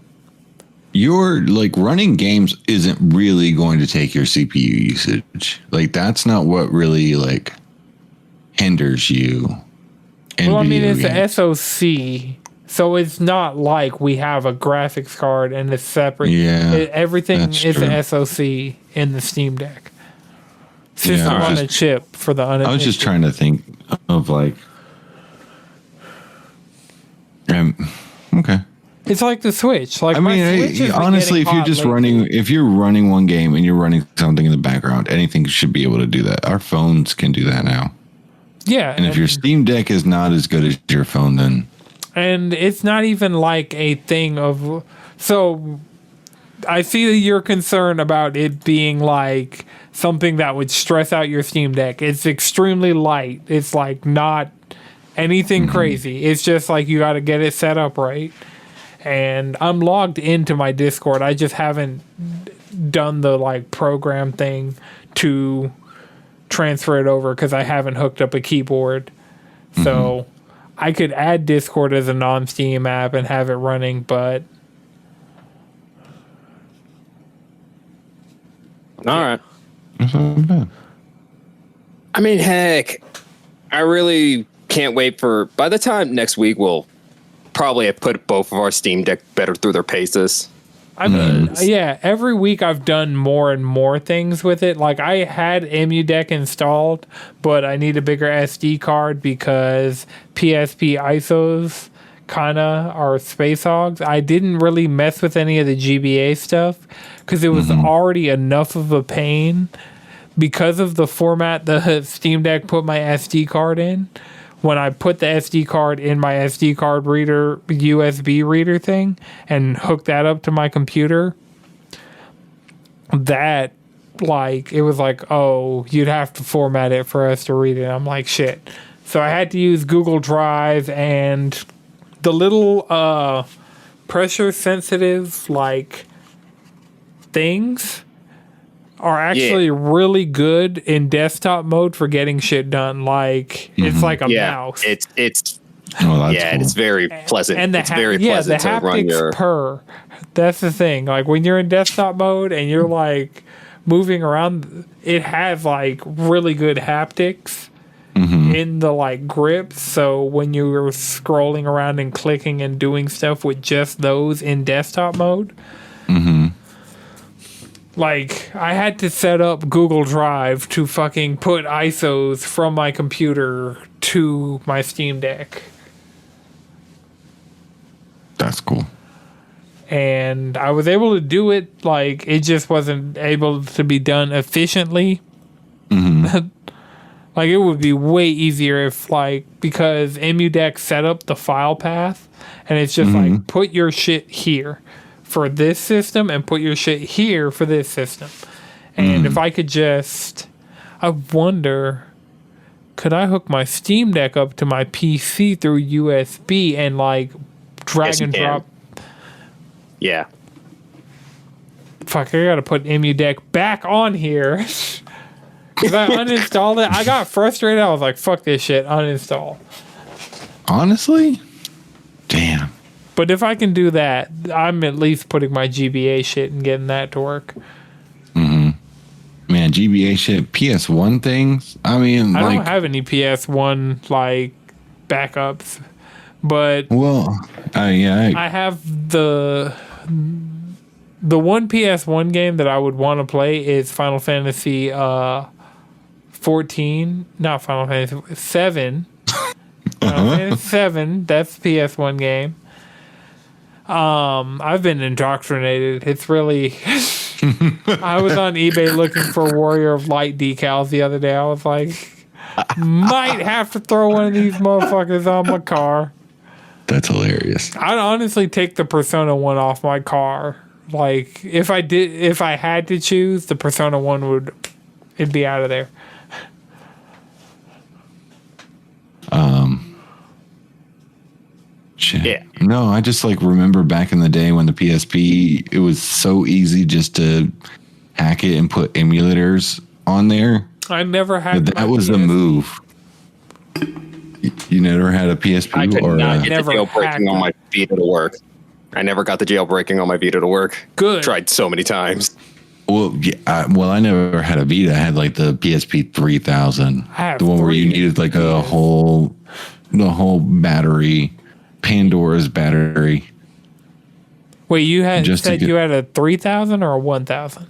Your like running games isn't really going to take your CPU usage. Like that's not what really like hinders you. Well, I mean, it's a SoC, so it's not like we have a graphics card and it's separate. Yeah, everything is an SoC in the Steam Deck. System on a chip for the unintentional. I was just trying to think of like. Okay. It's like the Switch. Like I mean, honestly, if you're running one game and you're running something in the background, anything should be able to do that. Our phones can do that now. Yeah. And if your Steam Deck is not as good as your phone, then. And it's not even like a thing of. So I see your concern about it being like something that would stress out your Steam Deck. It's extremely light. It's like not anything crazy. It's just like you got to get it set up right. And I'm logged into my Discord. I just haven't done the like program thing to transfer it over because I haven't hooked up a keyboard. So I could add Discord as a non-Steam app and have it running, but all right. I mean, heck, I really can't wait for. By the time next week, we'll probably have put both of our Steam Deck better through their paces. I mean, yeah, every week I've done more and more things with it. Like I had EmuDeck installed, but I need a bigger SD card because PSP ISOs kind of are space hogs. I didn't really mess with any of the GBA stuff because it was already enough of a pain because of the format the Steam Deck put my SD card in. When I put the SD card in my SD card reader, USB reader thing, and hooked that up to my computer, that, like, it was like, oh, you'd have to format it for us to read it. I'm like, shit. So I had to use Google Drive and the little pressure sensitive, like, things are actually really good in desktop mode for getting shit done. Like it's like a mouse. It's cool. It's very pleasant. And it's very pleasant to run your. That's the thing. Like when you're in desktop mode and you're like moving around, it has like really good haptics in the like grips. So when you're scrolling around and clicking and doing stuff with just those in desktop mode. Like, I had to set up Google Drive to fucking put ISOs from my computer to my Steam Deck. That's cool. And I was able to do it, like, it just wasn't able to be done efficiently. Like, it would be way easier if, like, because EmuDeck set up the file path, and it's just like, put your shit here for this system and put your shit here for this system. And if I could just, I wonder, could I hook my Steam Deck up to my PC through USB and like drag and drop? Yeah. Fuck, I gotta put EmuDeck back on here. Because I uninstalled it. I got frustrated. I was like, fuck this shit, uninstall. Honestly? Damn. But if I can do that, I'm at least putting my GBA shit and getting that to work. Man, GBA shit, PS1 things. I mean, I don't have any PS1 like backups, but I have the one PS1 game that I would want to play is Final Fantasy 14, not Final Fantasy 7. Final Fantasy 7, that's the PS1 game. I've been indoctrinated. It's really I was on eBay looking for Warrior of Light decals the other day. I was like, might have to throw one of these motherfuckers on my car. That's hilarious. I'd honestly take the Persona 1 off my car. Like, if I had to choose, the Persona 1 it'd be out of there. Shit. Yeah. No, I just like remember back in the day when the PSP, it was so easy just to hack it and put emulators on there. I never had that was the move. You never had a PSP? I could not get the jailbreaking on my Vita to work. I never got the jailbreaking on my Vita to work. Good. Tried so many times. Well, yeah, I never had a Vita. I had like the PSP 3000. The one where you needed like the whole battery, Pandora's battery. Wait, you had you had a 3000 or a 1000?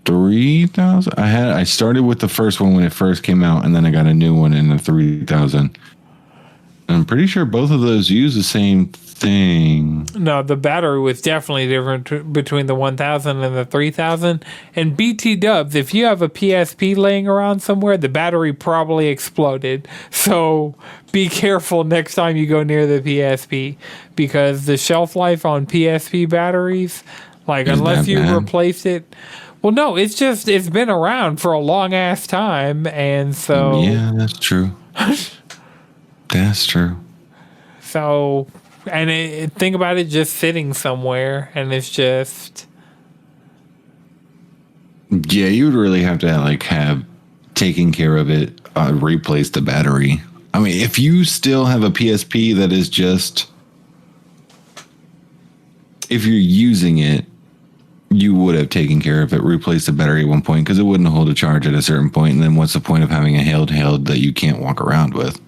3000. I started with the first one when it first came out, and then I got a new one in the 3000. I'm pretty sure both of those use the same thing. No, the battery was definitely different between the 1000 and the 3000. And BT dubs, if you have a PSP laying around somewhere, the battery probably exploded. So be careful next time you go near the PSP, because the shelf life on PSP batteries, like unless you replace it. Well, no, it's been around for a long ass time, and so yeah, that's true. That's true. So, and think about it just sitting somewhere, and it's just... Yeah, you would really have to like have taken care of it, replace the battery. I mean, if you still have a PSP that is just... If you're using it, you would have taken care of it, replaced the battery at one point, because it wouldn't hold a charge at a certain point, and then what's the point of having a handheld that you can't walk around with?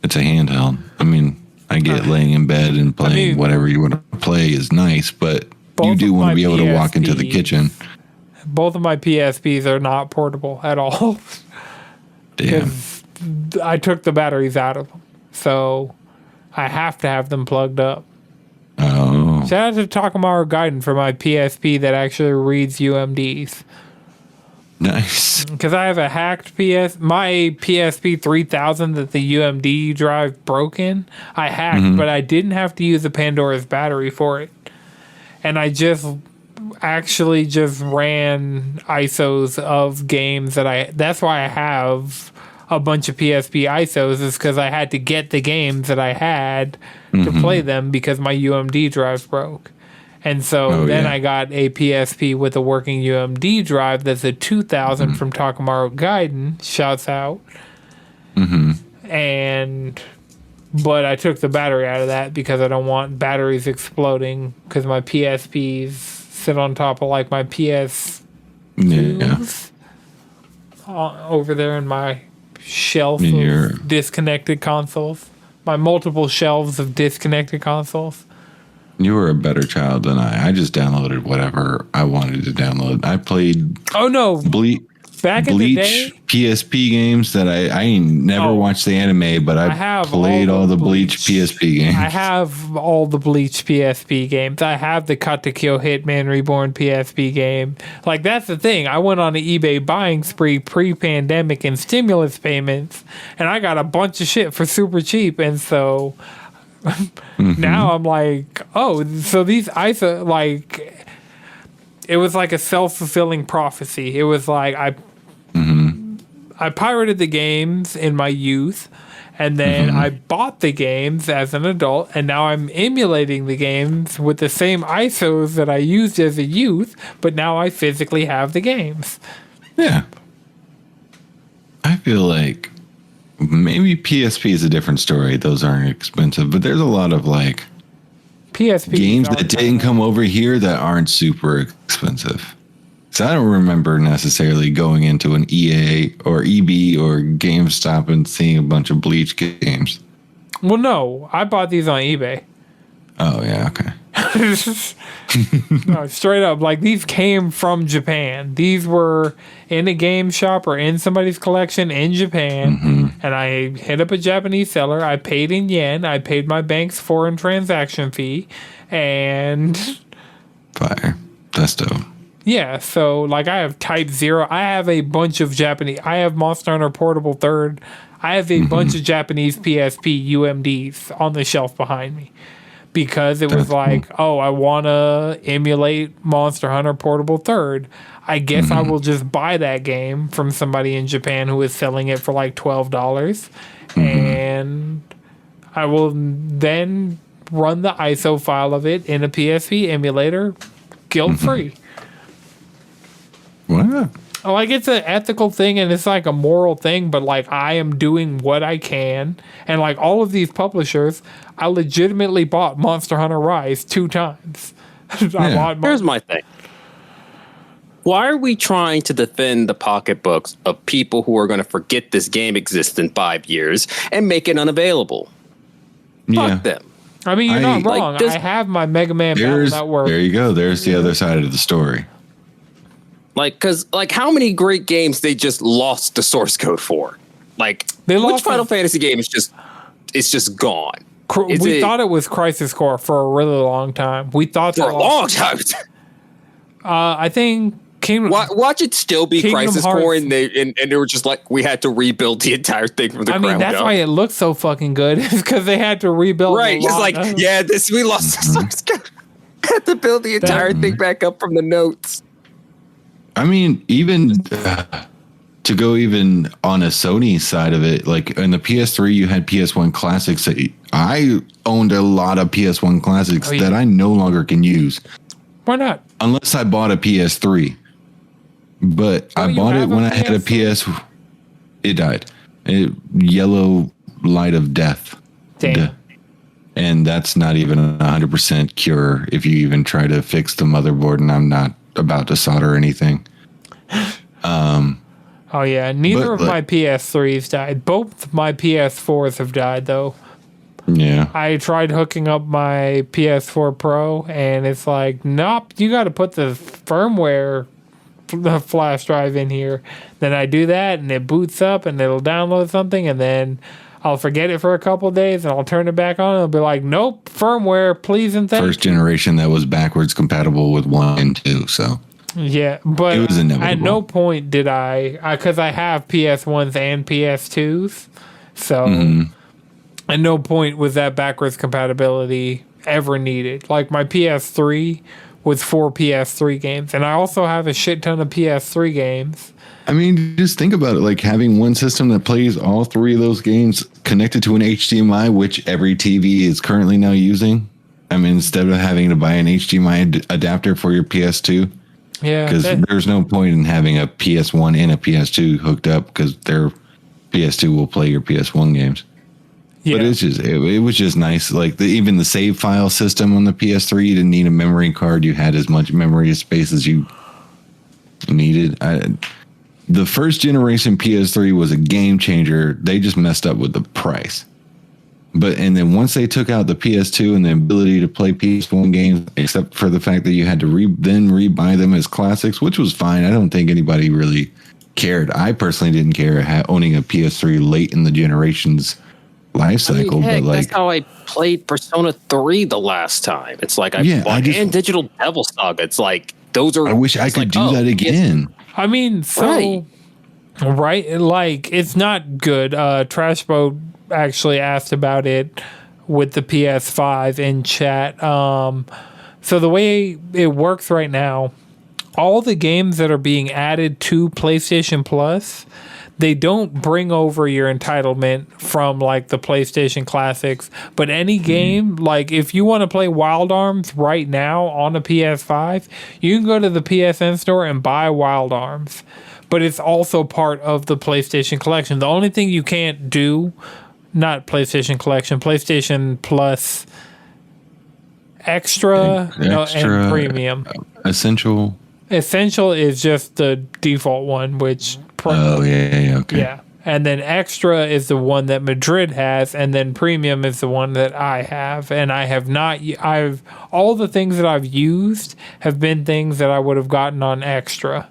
It's a handheld. I mean, I get laying in bed and playing whatever you want to play is nice, but you do want to be able to walk into the kitchen. Both of my PSPs are not portable at all. Damn. I took the batteries out of them. So I have to have them plugged up. Oh. Shout out to Takamaru Gaiden for my PSP that actually reads UMDs. Nice. Because I have a hacked my PSP 3000 that the UMD drive broke in. I hacked, but I didn't have to use a Pandora's battery for it. And I just ran ISOs of games that's why I have a bunch of PSP ISOs, is because I had to get the games that I had to play them because my UMD drive broke. And so I got a PSP with a working UMD drive that's a 2000 from Takamaru Gaiden. Shouts out. But I took the battery out of that because I don't want batteries exploding, because my PSPs sit on top of like my PS2s over there in my shelf of disconnected consoles. My multiple shelves of disconnected consoles. You were a better child than I. I just downloaded whatever I wanted to download. I played Back in the day, PSP games that I never watched the anime, but I played all the Bleach PSP games. I have all the Bleach PSP games. I have the Katekyo Hitman Reborn PSP game. Like, that's the thing. I went on an eBay buying spree pre-pandemic and stimulus payments, and I got a bunch of shit for super cheap, and so... Now I'm like, so these ISO, like, it was like a self-fulfilling prophecy. It was like I pirated the games in my youth, and then I bought the games as an adult, and now I'm emulating the games with the same ISOs that I used as a youth, but now I physically have the games. Yeah. I feel like maybe PSP is a different story. Those aren't expensive, but there's a lot of like PSP games that didn't come over here that aren't super expensive. So I don't remember necessarily going into an EA or EB or GameStop and seeing a bunch of Bleach games. Well, no, I bought these on eBay. Oh yeah, okay. No, straight up, like, these came from Japan. These were in a game shop or in somebody's collection in Japan, and I hit up a Japanese seller. I paid in yen. I paid my bank's foreign transaction fee, and fire. That's dope. Yeah, so like I have Type 0. I have a bunch of Japanese. I have Monster Hunter Portable 3rd. I have a bunch of Japanese PSP UMDs on the shelf behind me because it was like, oh, I want to emulate Monster Hunter Portable 3rd. I guess I will just buy that game from somebody in Japan who is selling it for like $12. And I will then run the ISO file of it in a PSP emulator guilt-free. Why not? Like, it's an ethical thing and it's like a moral thing, but like I am doing what I can. And like all of these publishers, I legitimately bought Monster Hunter Rise 2 times. Here's my thing. Why are we trying to defend the pocketbooks of people who are going to forget this game exists in 5 years and make it unavailable? Fuck them. I mean, you're not wrong. Like I have my Mega Man Battle Network. There you go. There's the other side of the story. Like, because, like, how many great games they just lost the source code for? Like, which Final Fantasy game is just gone? We thought it was Crisis Core for a really long time. We thought for a long time. I think Kingdom. Watch it still be Kingdom Crisis Hearts. Core, and they were just like, we had to rebuild the entire thing from the ground up. I mean, that's why it looks so fucking good. Is because they had to rebuild. Right, just like we lost the source code. Had to build the entire thing back up from the notes. I mean, even to go even on a Sony side of it, like in the PS3, you had PS1 classics. I owned a lot of PS1 classics that I no longer can use. Why not? Unless I bought a PS3. But I bought it when I had a PS. It died. Yellow light of death. Damn. And that's not even a 100% cure if you even try to fix the motherboard, and I'm not about to solder anything. Oh yeah, neither of my PS3s died. Both my PS4s have died though. Yeah. I tried hooking up my PS4 Pro and it's like, nope, you got to put the firmware flash drive in here. Then I do that and it boots up and it'll download something and then I'll forget it for a couple of days and I'll turn it back on and it'll be like, nope, firmware, please and thank you. First generation that was backwards compatible with 1 and 2, so. Yeah, but it was inevitable. At no point did because I have PS1s and PS2s, so at no point was that backwards compatibility ever needed. Like my PS3 was 4 PS3 games, and I also have a shit ton of PS3 games. I mean, just think about it, like having one system that plays all 3 of those games connected to an HDMI, which every TV is currently now using. I mean, instead of having to buy an HDMI adapter for your PS2. Yeah. Because there's no point in having a PS1 and a PS2 hooked up because their PS2 will play your PS1 games. Yeah. But it's just it was just nice. Like even the save file system on the PS3, you didn't need a memory card. You had as much memory space as you needed. The first generation PS3 was a game changer. They just messed up with the price. And then once they took out the PS2 and the ability to play PS1 games, except for the fact that you had to rebuy them as classics, which was fine. I don't think anybody really cared. I personally didn't care owning a PS3 late in the generation's life cycle. But that's how I played Persona 3 the last time. It's like and Digital Devil Saga. It's like those are. I wish I could do that again. I mean, right? Like it's not good. Trash Boat actually asked about it with the PS5 in chat. So the way it works right now, all the games that are being added to PlayStation Plus, they don't bring over your entitlement from like the PlayStation Classics, but any game, like if you want to play Wild Arms right now on a PS5, you can go to the PSN store and buy Wild Arms, but it's also part of the PlayStation Collection. The only thing you can't do, not PlayStation Collection, PlayStation Plus Extra, and Premium. Essential is just the default one, which... okay. Yeah. And then Extra is the one that Madrid has, and then Premium is the one that I have. And I have not... all the things that I've used have been things that I would have gotten on Extra.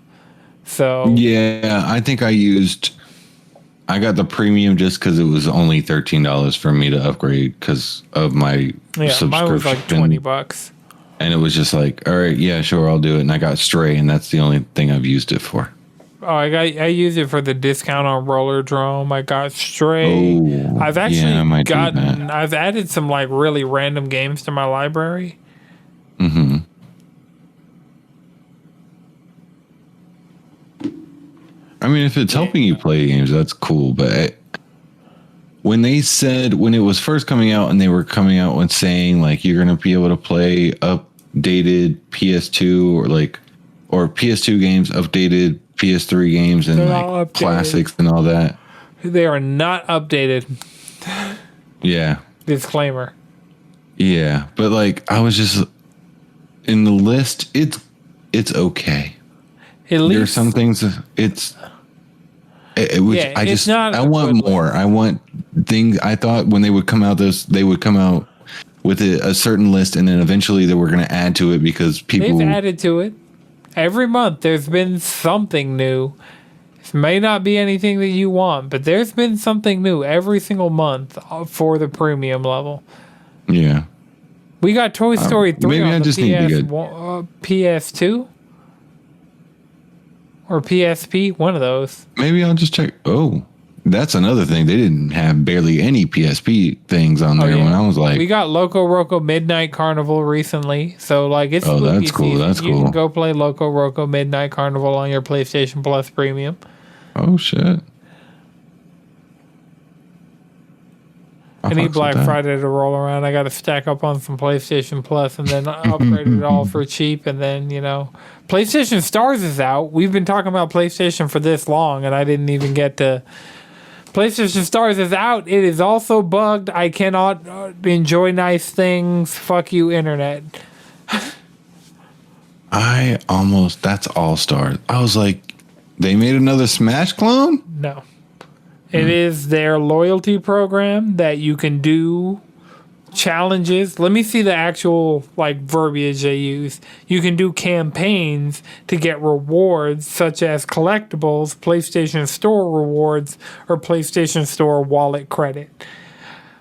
So... Yeah, I think I got the Premium just because it was only $13 for me to upgrade because of my subscription. Mine was like $20. And it was just like, all right, yeah, sure, I'll do it. And I got Stray, and that's the only thing I've used it for. Oh, I use it for the discount on Roller Drome. I got Stray. Oh, I've actually yeah, I've added some like really random games to my library. Mm-hmm. I mean, if it's helping you play games, that's cool. But when it was first coming out and they were coming out and saying like you're going to be able to play updated PS2 or PS2 games, updated PS3 games, and like classics and all that. They are not updated. Yeah. Disclaimer. Yeah, but like I was just in the list. It's okay. At least there's some things. I want more. I want things. I thought when they would come out, they would come out with a certain list, and then eventually they were going to add to it because people. They've added to it. Every month there's been something new. It may not be anything that you want, but there's been something new every single month for the premium level. Yeah. We got Toy Story 3 on the PS2 or PSP, one of those. Maybe I'll just check. Oh, that's another thing. They didn't have barely any PSP things on there when I was like. We got Loco Roco Midnight Carnival recently. So, like, it's that's cool. season. That's you cool. can go play Loco Roco Midnight Carnival on your PlayStation Plus Premium. Oh, shit. I need Black Friday to roll around. I got to stack up on some PlayStation Plus and then upgrade it all for cheap. And then, PlayStation Stars is out. We've been talking about PlayStation for this long, and I didn't even get to... PlayStation Stars is out. It is also bugged. I cannot enjoy nice things. Fuck you, internet. That's All Stars. I was like, they made another Smash clone? No. It is their loyalty program that you can do challenges. Let me see the actual verbiage they use. You can do campaigns to get rewards such as collectibles, PlayStation Store rewards, or PlayStation Store wallet credit.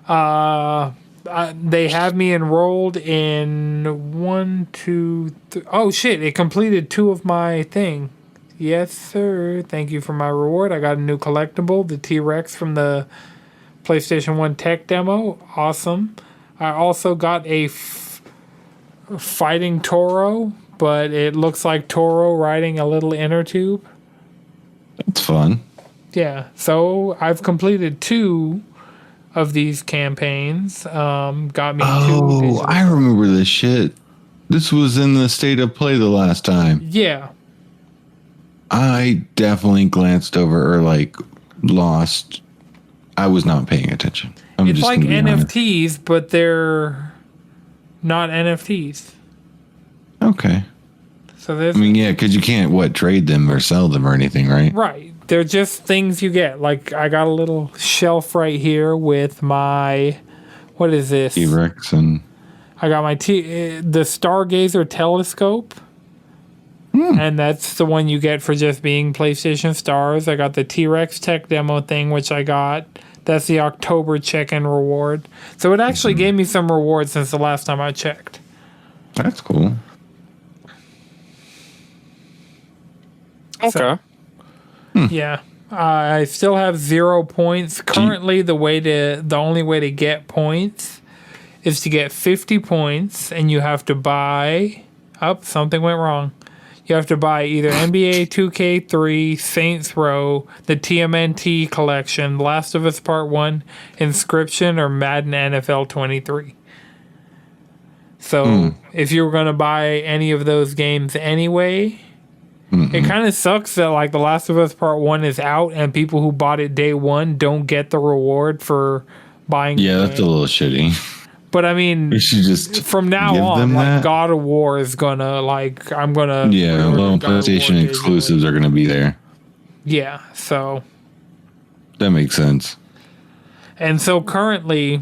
They have me enrolled in 1, 2, 3. Oh shit! It completed 2 of my thing. Yes, sir. Thank you for my reward. I got a new collectible, the T-Rex from the PlayStation 1 tech demo. Awesome. I also got a fighting Toro, but it looks like Toro riding a little inner tube. That's fun. Yeah. So I've completed 2 of these campaigns. Got me 2. Oh, I remember this shit. This was in the state of play the last time. Yeah. I definitely glanced over or lost. I was not paying attention. It's like NFTs, honest. But they're not NFTs. Okay. So there's. Because you can't trade them or sell them or anything, right? Right. They're just things you get. Like I got a little shelf right here with my, what is this? T-Rex and. I got my the Stargazer telescope. And that's the one you get for just being PlayStation Stars. I got the T-Rex tech demo thing, which I got. That's the October check-in reward. So it actually gave me some rewards since the last time I checked. That's cool. Okay. So, yeah. I still have 0 points. Currently, the only way to get points is to get 50 points, and you have to buy... Oh, something went wrong. You have to buy either NBA 2K3, Saints Row, the TMNT collection, Last of Us Part 1, Inscription, or Madden NFL 23. So if you were going to buy any of those games anyway, it kind of sucks that The Last of Us Part 1 is out and people who bought it day one don't get the reward for buying Yeah, that's a little shitty. But I mean, we should just from now on, God of War is gonna I'm gonna PlayStation exclusives are gonna be there. Yeah, so that makes sense. And so currently,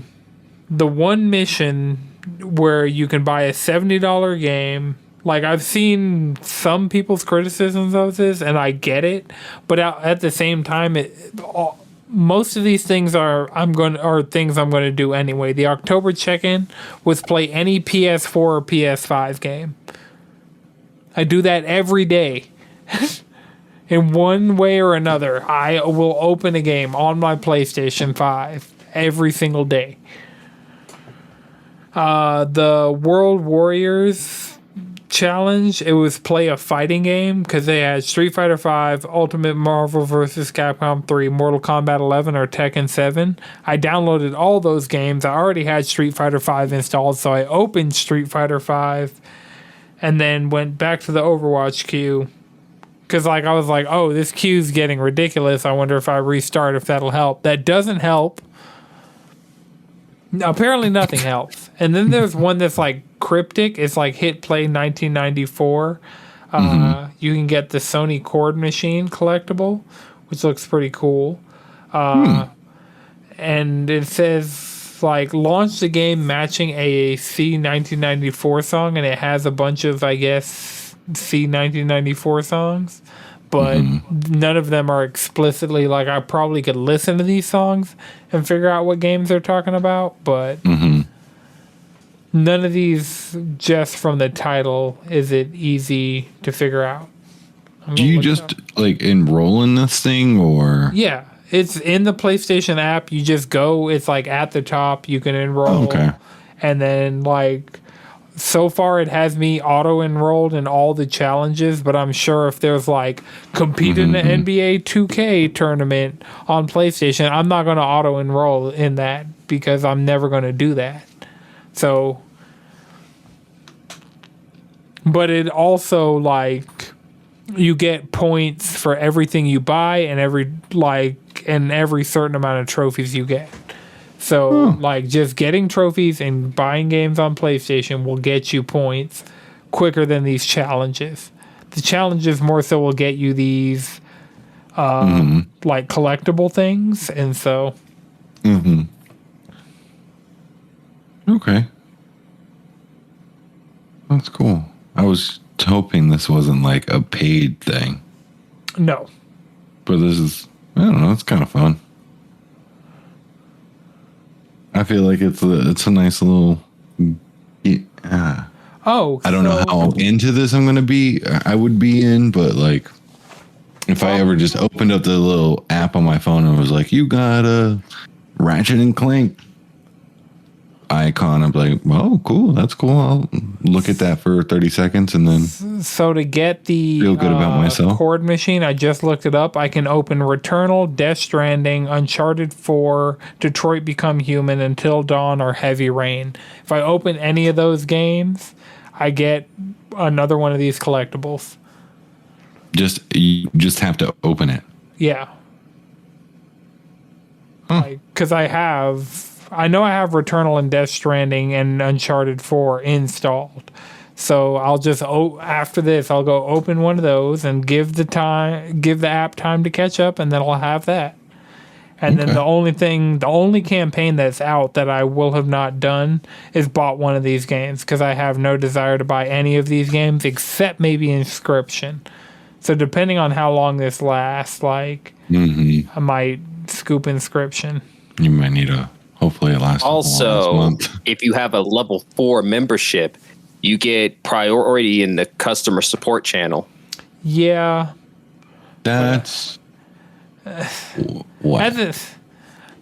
the one mission where you can buy a $70 game, I've seen some people's criticisms of this, and I get it, but at the same time, most of these things are things I'm going to do anyway. The October check-in was play any PS4 or PS5 game. I do that every day. In one way or another, I will open a game on my PlayStation 5 every single day. The World Warriors challenge, it was play a fighting game because they had Street Fighter 5, Ultimate Marvel vs. Capcom 3, Mortal Kombat 11, or Tekken 7. I downloaded all those games. I already had Street Fighter 5 installed, so I opened Street Fighter 5 and then went back to the Overwatch queue because I was like, oh, this queue's getting ridiculous. I wonder if I restart, if that'll help. That doesn't help. Apparently nothing helps. And then there's one that's like cryptic. It's like Hit Play 1994. You can get the Sony Cord Machine collectible, which looks pretty cool. And it says like launch the game matching a C1994 song, and it has a bunch of, I guess, C1994 songs. But none of them are explicitly like, I probably could listen to these songs and figure out what games they're talking about, but none of these, just from the title, is it easy to figure out. Do you just like enroll in this thing, or? Yeah, it's in the PlayStation app. You just go, it's like at the top, you can enroll. Okay. And then like, so far it has me auto-enrolled in all the challenges, but I'm sure if there's like compete in the NBA 2K tournament on PlayStation, I'm not going to auto-enroll in that because I'm never going to do that. So, but it also like, you get points for everything you buy and every certain amount of trophies you get. So, like, just getting trophies and buying games on PlayStation will get you points quicker than these challenges. The challenges more so will get you these, like, collectible things, and so... Okay. That's cool. I was hoping this wasn't, like, a paid thing. No. But this is... I don't know, it's kind of fun. I feel like it's a nice little. I don't know how into this I'm gonna be. I would be in, but like, if I ever just opened up the little app on my phone and was like, "You got a Ratchet and Clank icon," I'm like, "Oh, cool, that's cool." I'll look at that for 30 seconds and then. So to get the feel good about myself. Cord Machine, I just looked it up. I can open Returnal, Death Stranding, Uncharted 4, Detroit Become Human, Until Dawn, or Heavy Rain. If I open any of those games, I get another one of these collectibles. You just have to open it. Yeah. Because I know I have Returnal and Death Stranding and Uncharted 4 installed. So I'll just after this I'll go open one of those and give the app time to catch up, and then I'll have that. And then the only campaign that's out that I will have not done is bought one of these games, because I have no desire to buy any of these games except maybe Inscription. So depending on how long this lasts, like I might scoop Inscription. You might need hopefully it lasts. Also, month. If you have a level 4 membership, you get priority in the customer support channel. Yeah. That's what?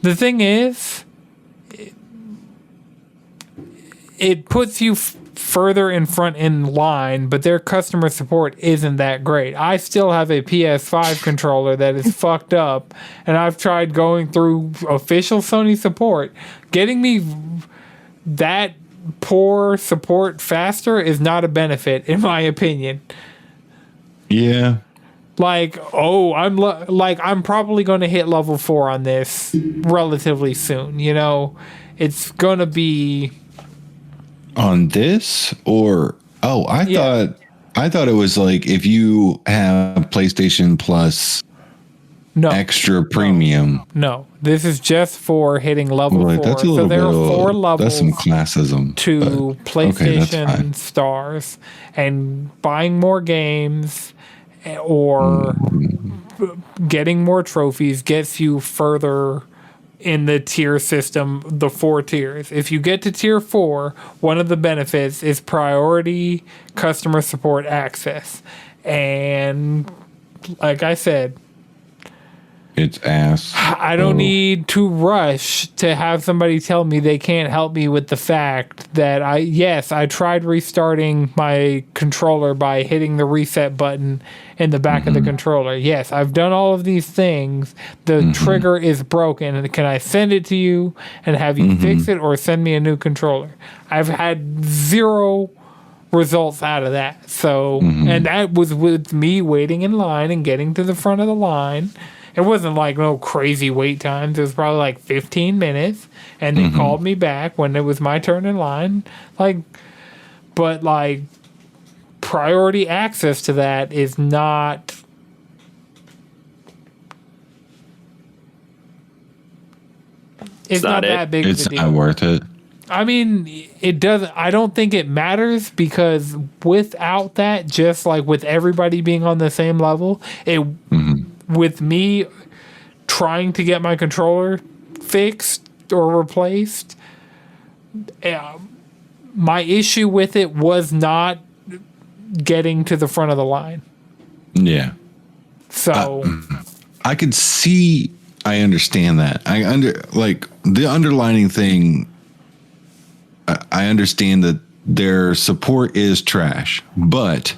The thing is, it puts you further in front in line, but their customer support isn't that great. I still have a PS5 controller that is fucked up, and I've tried going through official Sony support. Getting me that poor support faster is not a benefit, in my opinion. Yeah. Like, I'm probably going to hit level 4 on this relatively soon. You know, it's going to be on this, or I thought it was like if you have PlayStation Plus extra premium. No, this is just for hitting level 4. That's a little so there are 4 levels. That's some classism To PlayStation stars, and buying more games or getting more trophies gets you further in the tier system, the 4 tiers. If you get to tier 4, one of the benefits is priority customer support access. And like I said, it's ass. I don't need to rush to have somebody tell me they can't help me with the fact that I tried restarting my controller by hitting the reset button in the back of the controller. Yes, I've done all of these things. The trigger is broken. And can I send it to you and have you fix it or send me a new controller? I've had 0 results out of that. So, and that was with me waiting in line and getting to the front of the line. It wasn't like no crazy wait times. It was probably like 15 minutes, and they called me back when it was my turn in line. But priority access to that is not. It's not that big of a deal. It's not worth it. I mean, it doesn't. I don't think it matters because without that, just like with everybody being on the same level, with me trying to get my controller fixed or replaced, my issue with it was not getting to the front of the line. Yeah. So I could see. I understand that. The underlining thing. I understand that their support is trash, but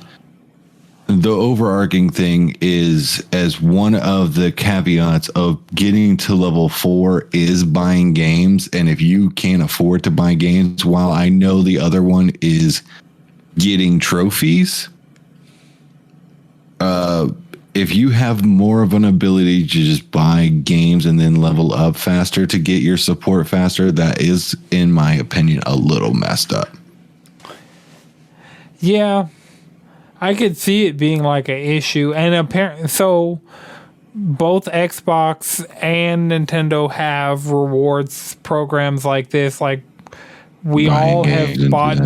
the overarching thing is, as one of the caveats of getting to level 4 is buying games. And if you can't afford to buy games, while I know the other one is getting trophies, if you have more of an ability to just buy games and then level up faster to get your support faster, that is, in my opinion, a little messed up. Yeah. I could see it being like an issue, and apparently, so both Xbox and Nintendo have rewards programs like this. Like we've all bought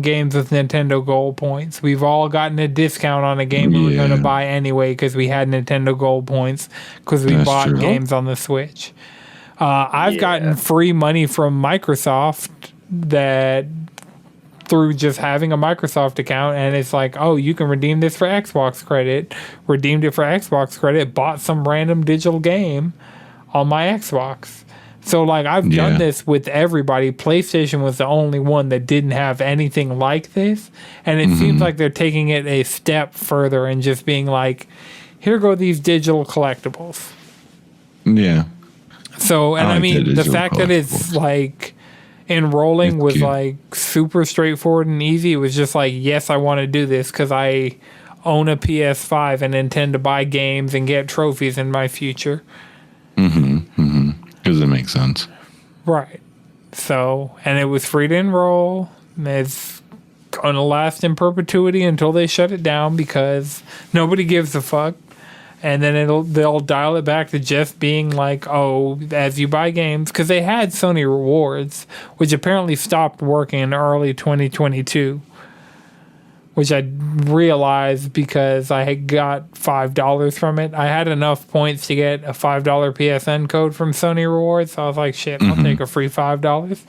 games with Nintendo Gold points. We've all gotten a discount on a game we were going to buy anyway because we had Nintendo Gold points because we bought games on the Switch. I've gotten free money from Microsoft that. Through just having a Microsoft account, and it's like, oh, you can redeem this for Xbox credit. Redeemed it for Xbox credit, bought some random digital game on my Xbox. So like I've done this with everybody. PlayStation was the only one that didn't have anything like this, and it seems like they're taking it a step further and just being like, here go these digital collectibles. Yeah. So, and I mean the fact that it's like enrolling was like super straightforward and easy. It was just like, yes, I want to do this because I own a PS5 and intend to buy games and get trophies in my future. Because it makes sense. Right. So, and it was free to enroll. It's going to last in perpetuity until they shut it down because nobody gives a fuck. And then they'll dial it back to just being like, oh, as you buy games, because they had Sony Rewards, which apparently stopped working in early 2022, which I realized because I had got $5 from it. I had enough points to get a $5 PSN code from Sony Rewards, so I was like, shit, I'll take a free $5.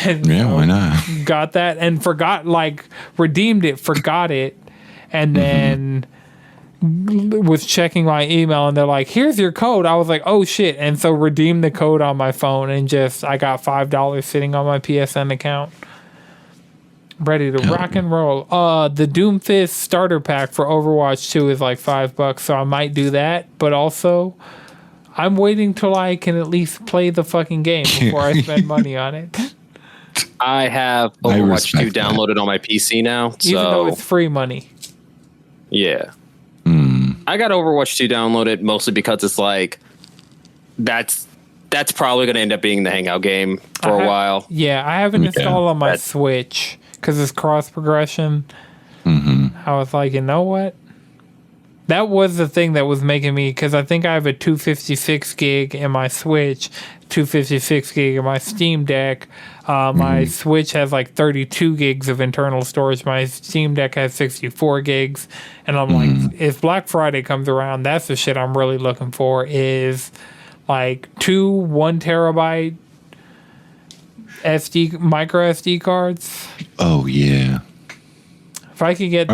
And why not? Got that and redeemed it, forgot it, and then was checking my email and they're like, here's your code. I was like, oh shit. And so redeemed the code on my phone and I got $5 sitting on my PSN account. Ready to rock and roll. The Doomfist starter pack for Overwatch 2 is like $5, so I might do that. But also, I'm waiting till I can at least play the fucking game before I spend money on it. I have Overwatch 2 downloaded on my PC now. Even though it's free money. Yeah. I got Overwatch 2 downloaded mostly because it's like that's probably going to end up being the hangout game for a while. Yeah, I haven't installed on my Switch because it's cross progression. I was like, you know what? that was the thing that was making me, because I think I have a 256 gig in my Switch, 256 gig in my Steam Deck. My Switch has like 32 gigs of internal storage. My Steam Deck has 64 gigs. And I'm like, if Black Friday comes around, that's the shit I'm really looking for, is like 2 1 terabyte micro SD cards. Oh, yeah. If I could get...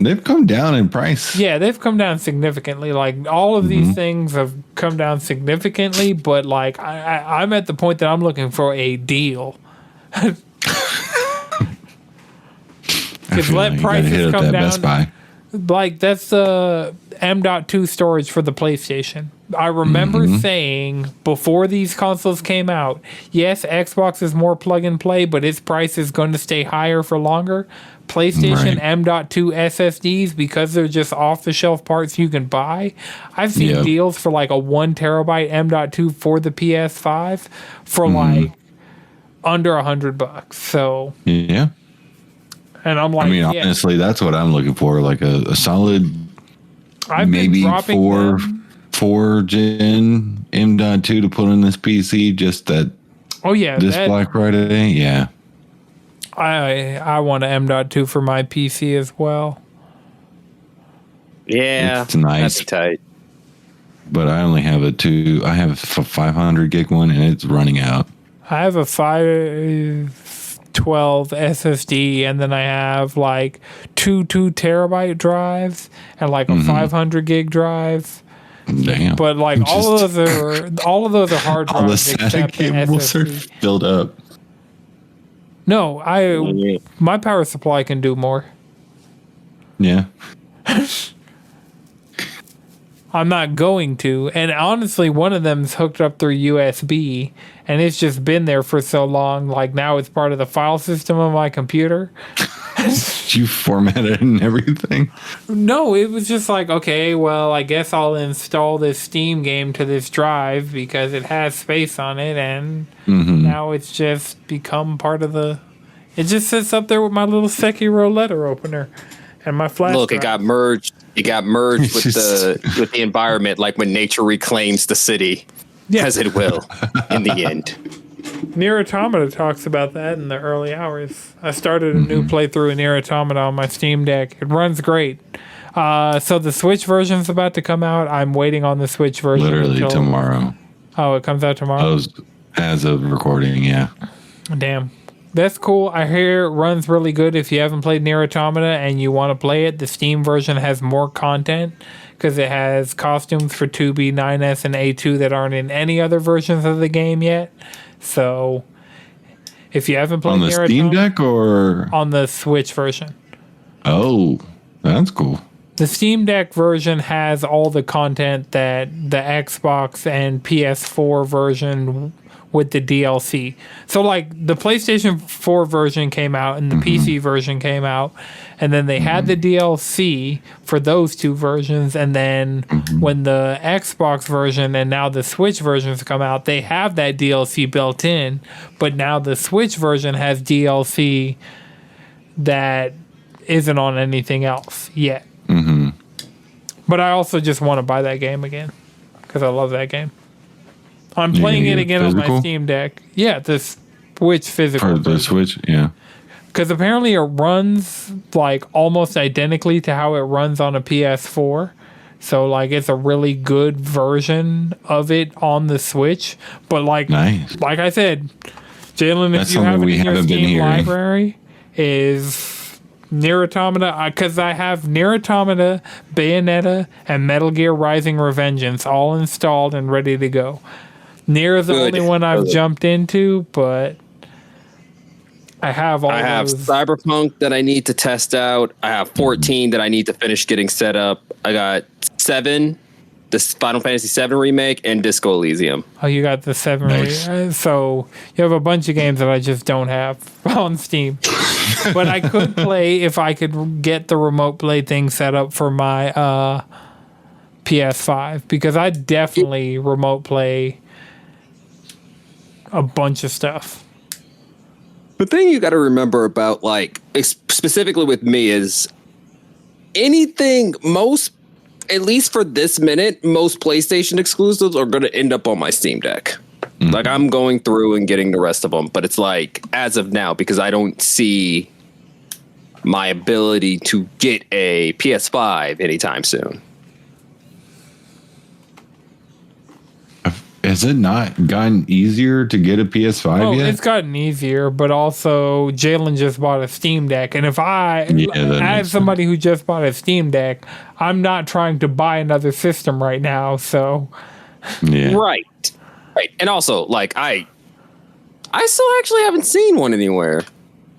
They've come down in price. Yeah, they've come down significantly. Like, all of these things have come down significantly, but like I'm at the point that I'm looking for a deal. Because let prices come down. Best Buy. Like, that's the M.2 storage for the PlayStation. I remember saying before these consoles came out, yes, Xbox is more plug and play, but its price is going to stay higher for longer. PlayStation M.2 SSDs, because they're just off the shelf parts you can buy. I've seen deals for like a 1 terabyte M.2 for the PS5 for like under $100. So yeah. And I'm like, I mean, honestly, that's what I'm looking for. Like a solid, maybe four gen M.2 to put on this PC. Just that. Oh yeah, this Black Friday. Yeah. I want an M.2 for my PC as well. Yeah, it's nice. That's tight. But I only have I have a 500 gig one, and it's running out. I have a 512 SSD, and then I have like two 2 terabyte drives and like a 500 gig drive. Damn. But like all of those are hard drives. All the static cables are filled up. No, my power supply can do more. Yeah. I'm not going to. And honestly, one of them's hooked up through USB, and it's just been there for so long. Like, now it's part of the file system of my computer. Did you format it and everything? No, it was just like, okay, well, I guess I'll install this Steam game to this drive because it has space on it, and now it's just become part of the... It just sits up there with my little Sekiro letter opener and my flash drive. It got merged. It got merged with the environment, like when nature reclaims the city, as it will in the end. Nier Automata talks about that in the early hours. I started a new playthrough in Nier Automata on my Steam Deck. It runs great. So the Switch version's about to come out. I'm waiting on the Switch version. Literally tomorrow. Oh, it comes out tomorrow? As of recording, yeah. Damn. That's cool. I hear it runs really good if you haven't played Nier Automata and you want to play it. The Steam version has more content because it has costumes for 2B, 9S, and A2 that aren't in any other versions of the game yet. So if you haven't played Nier Automata... On the Steam Deck or... On the Switch version. Oh, that's cool. The Steam Deck version has all the content that the Xbox and PS4 version with the DLC. So like the PlayStation 4 version came out and the PC version came out, and then they had the DLC for those two versions, and then when the Xbox version and now the Switch versions come out, they have that DLC built in, but now the Switch version has DLC that isn't on anything else yet. But I also just want to buy that game again because I love that game. I'm playing it again on my Steam Deck. Yeah, the Switch physical. For the Switch, yeah. Because apparently it runs like almost identically to how it runs on a PS4. So like it's a really good version of it on the Switch. But like I said, Jalen, if you have it in your Steam library, is Nier Automata, because I have Nier Automata, Bayonetta, and Metal Gear Rising: Revengeance all installed and ready to go. Nier is the only one I've jumped into, but I have all. I have Cyberpunk that I need to test out. I have 14 that I need to finish getting set up. I got 7, the Final Fantasy 7 remake, and Disco Elysium. Oh, you got the 7 remake. So you have a bunch of games that I just don't have on Steam. But I could play if I could get the remote play thing set up for my PS5, because I definitely remote play a bunch of stuff. The thing you got to remember about, like, specifically with me, is anything, most at least for this minute, most PlayStation exclusives are going to end up on my Steam Deck. Mm-hmm. Like, I'm going through and getting the rest of them, but it's like, as of now, because I don't see my ability to get a PS5 anytime soon. Has it not gotten easier to get a PS5 yet? It's gotten easier, but also Jalen just bought a Steam Deck. And if as somebody who just bought a Steam Deck, I'm not trying to buy another system right now. So, yeah. Right. And also, like, I still actually haven't seen one anywhere.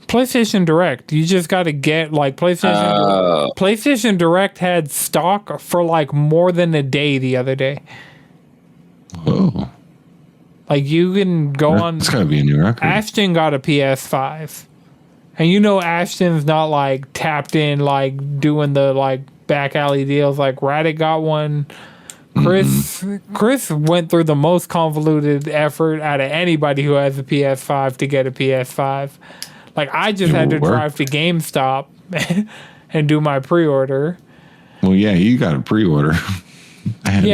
PlayStation Direct. You just got to get, like, PlayStation Direct had stock for, like, more than a day the other day. Whoa. Like, you can go on. It's gotta be a new record. Ashton got a PS5. And you know Ashton's not, like, tapped in, like, doing the, like, back alley deals. Like, Raddick got one. Chris went through the most convoluted effort out of anybody who has a PS5 to get a PS5. Like, I just had to drive to GameStop and do my pre-order. Well, yeah, you got a pre-order. I had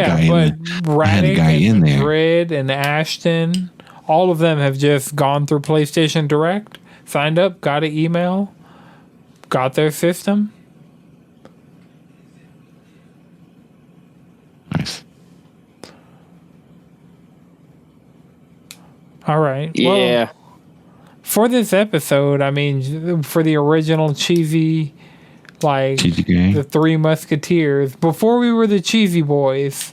a guy in there. Madrid and Ashton, all of them have just gone through PlayStation Direct, signed up, got an email, got their system. Nice. All right. Yeah. Well, for this episode, I mean, for the original cheesy gang. The Three Musketeers, before we were the Cheesy Boys.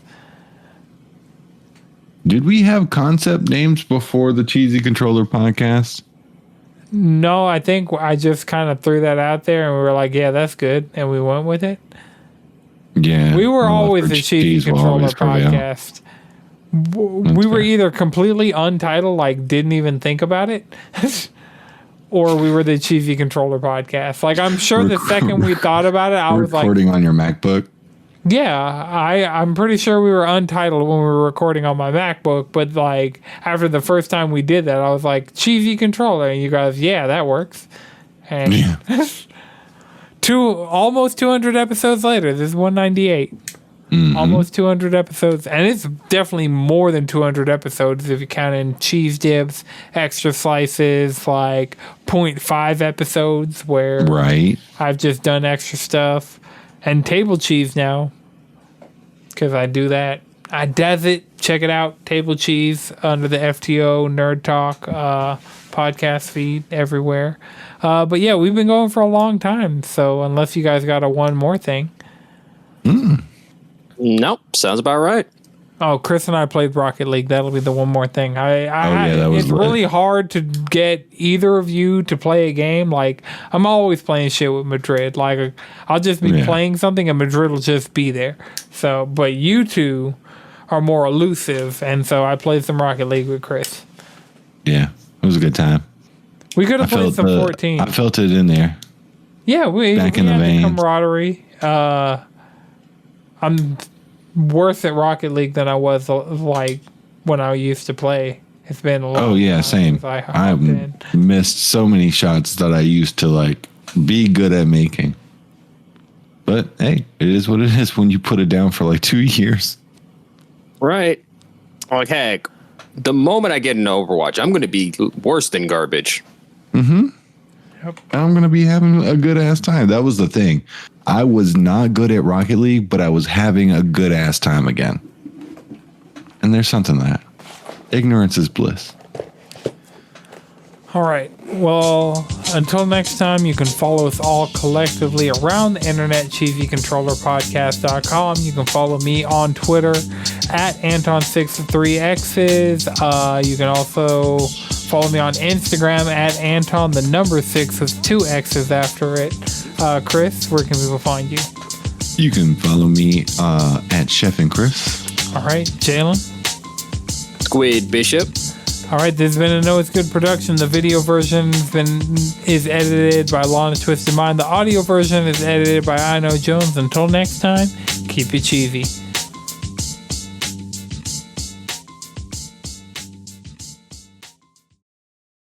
Did we have concept names before the Cheesy Controller podcast? No, I think I just kind of threw that out there and we were like, yeah, that's good. And we went with it. Yeah. We were always the Cheesy Controller podcast. We were either completely untitled, like didn't even think about it, or we were the Cheesy Controller podcast. Like, I'm sure the second we thought about it, I was like... Recording on your MacBook? Yeah, I'm pretty sure we were untitled when we were recording on my MacBook, but, like, after the first time we did that, I was like, Cheesy Controller, and you guys, yeah, that works. And almost 200 episodes later, this is 198. Mm-hmm. Almost 200 episodes, and it's definitely more than 200 episodes if you count in cheese dips, extra slices, like 0.5 episodes where I've just done extra stuff, and table cheese now because I do that. I does it. Check it out, Table Cheese under the FTO Nerd Talk podcast feed everywhere. But yeah, we've been going for a long time, so unless you guys got a one more thing. Nope, sounds about right. Oh, Chris and I played Rocket League. That'll be the one more thing. It's really hard to get either of you to play a game. Like, I'm always playing shit with Madrid. Like, I'll just be playing something and Madrid will just be there. So, but you two are more elusive, and so I played some Rocket League with Chris. Yeah, it was a good time. We could have played some 14. I felt it in there. Yeah, we in the veins. Camaraderie. I'm worse at Rocket League than I was like when I used to play. It's been a long time. Oh yeah, same. I missed so many shots that I used to like be good at making. But hey, it is what it is when you put it down for like 2 years. Right. Like, heck, the moment I get into Overwatch, I'm going to be worse than garbage. Mm-hmm. Yep. I'm going to be having a good ass time. That was the thing. I was not good at Rocket League, but I was having a good ass time again. And there's something to that. Ignorance is bliss. All right. Well, until next time, you can follow us all collectively around the internet, cheesycontrollerpodcast.com. You can follow me on Twitter at Anton63X's. You can also follow me on Instagram at Anton, the number 6 with 2 X's after it. Chris, where can people find you? You can follow me at Chef and Chris. All right. Jalen? Squid Bishop. All right, this has been a Know It's Good production. The video version is edited by Lana Twisted Mind. The audio version is edited by Iknowjones. Until next time, keep it cheesy.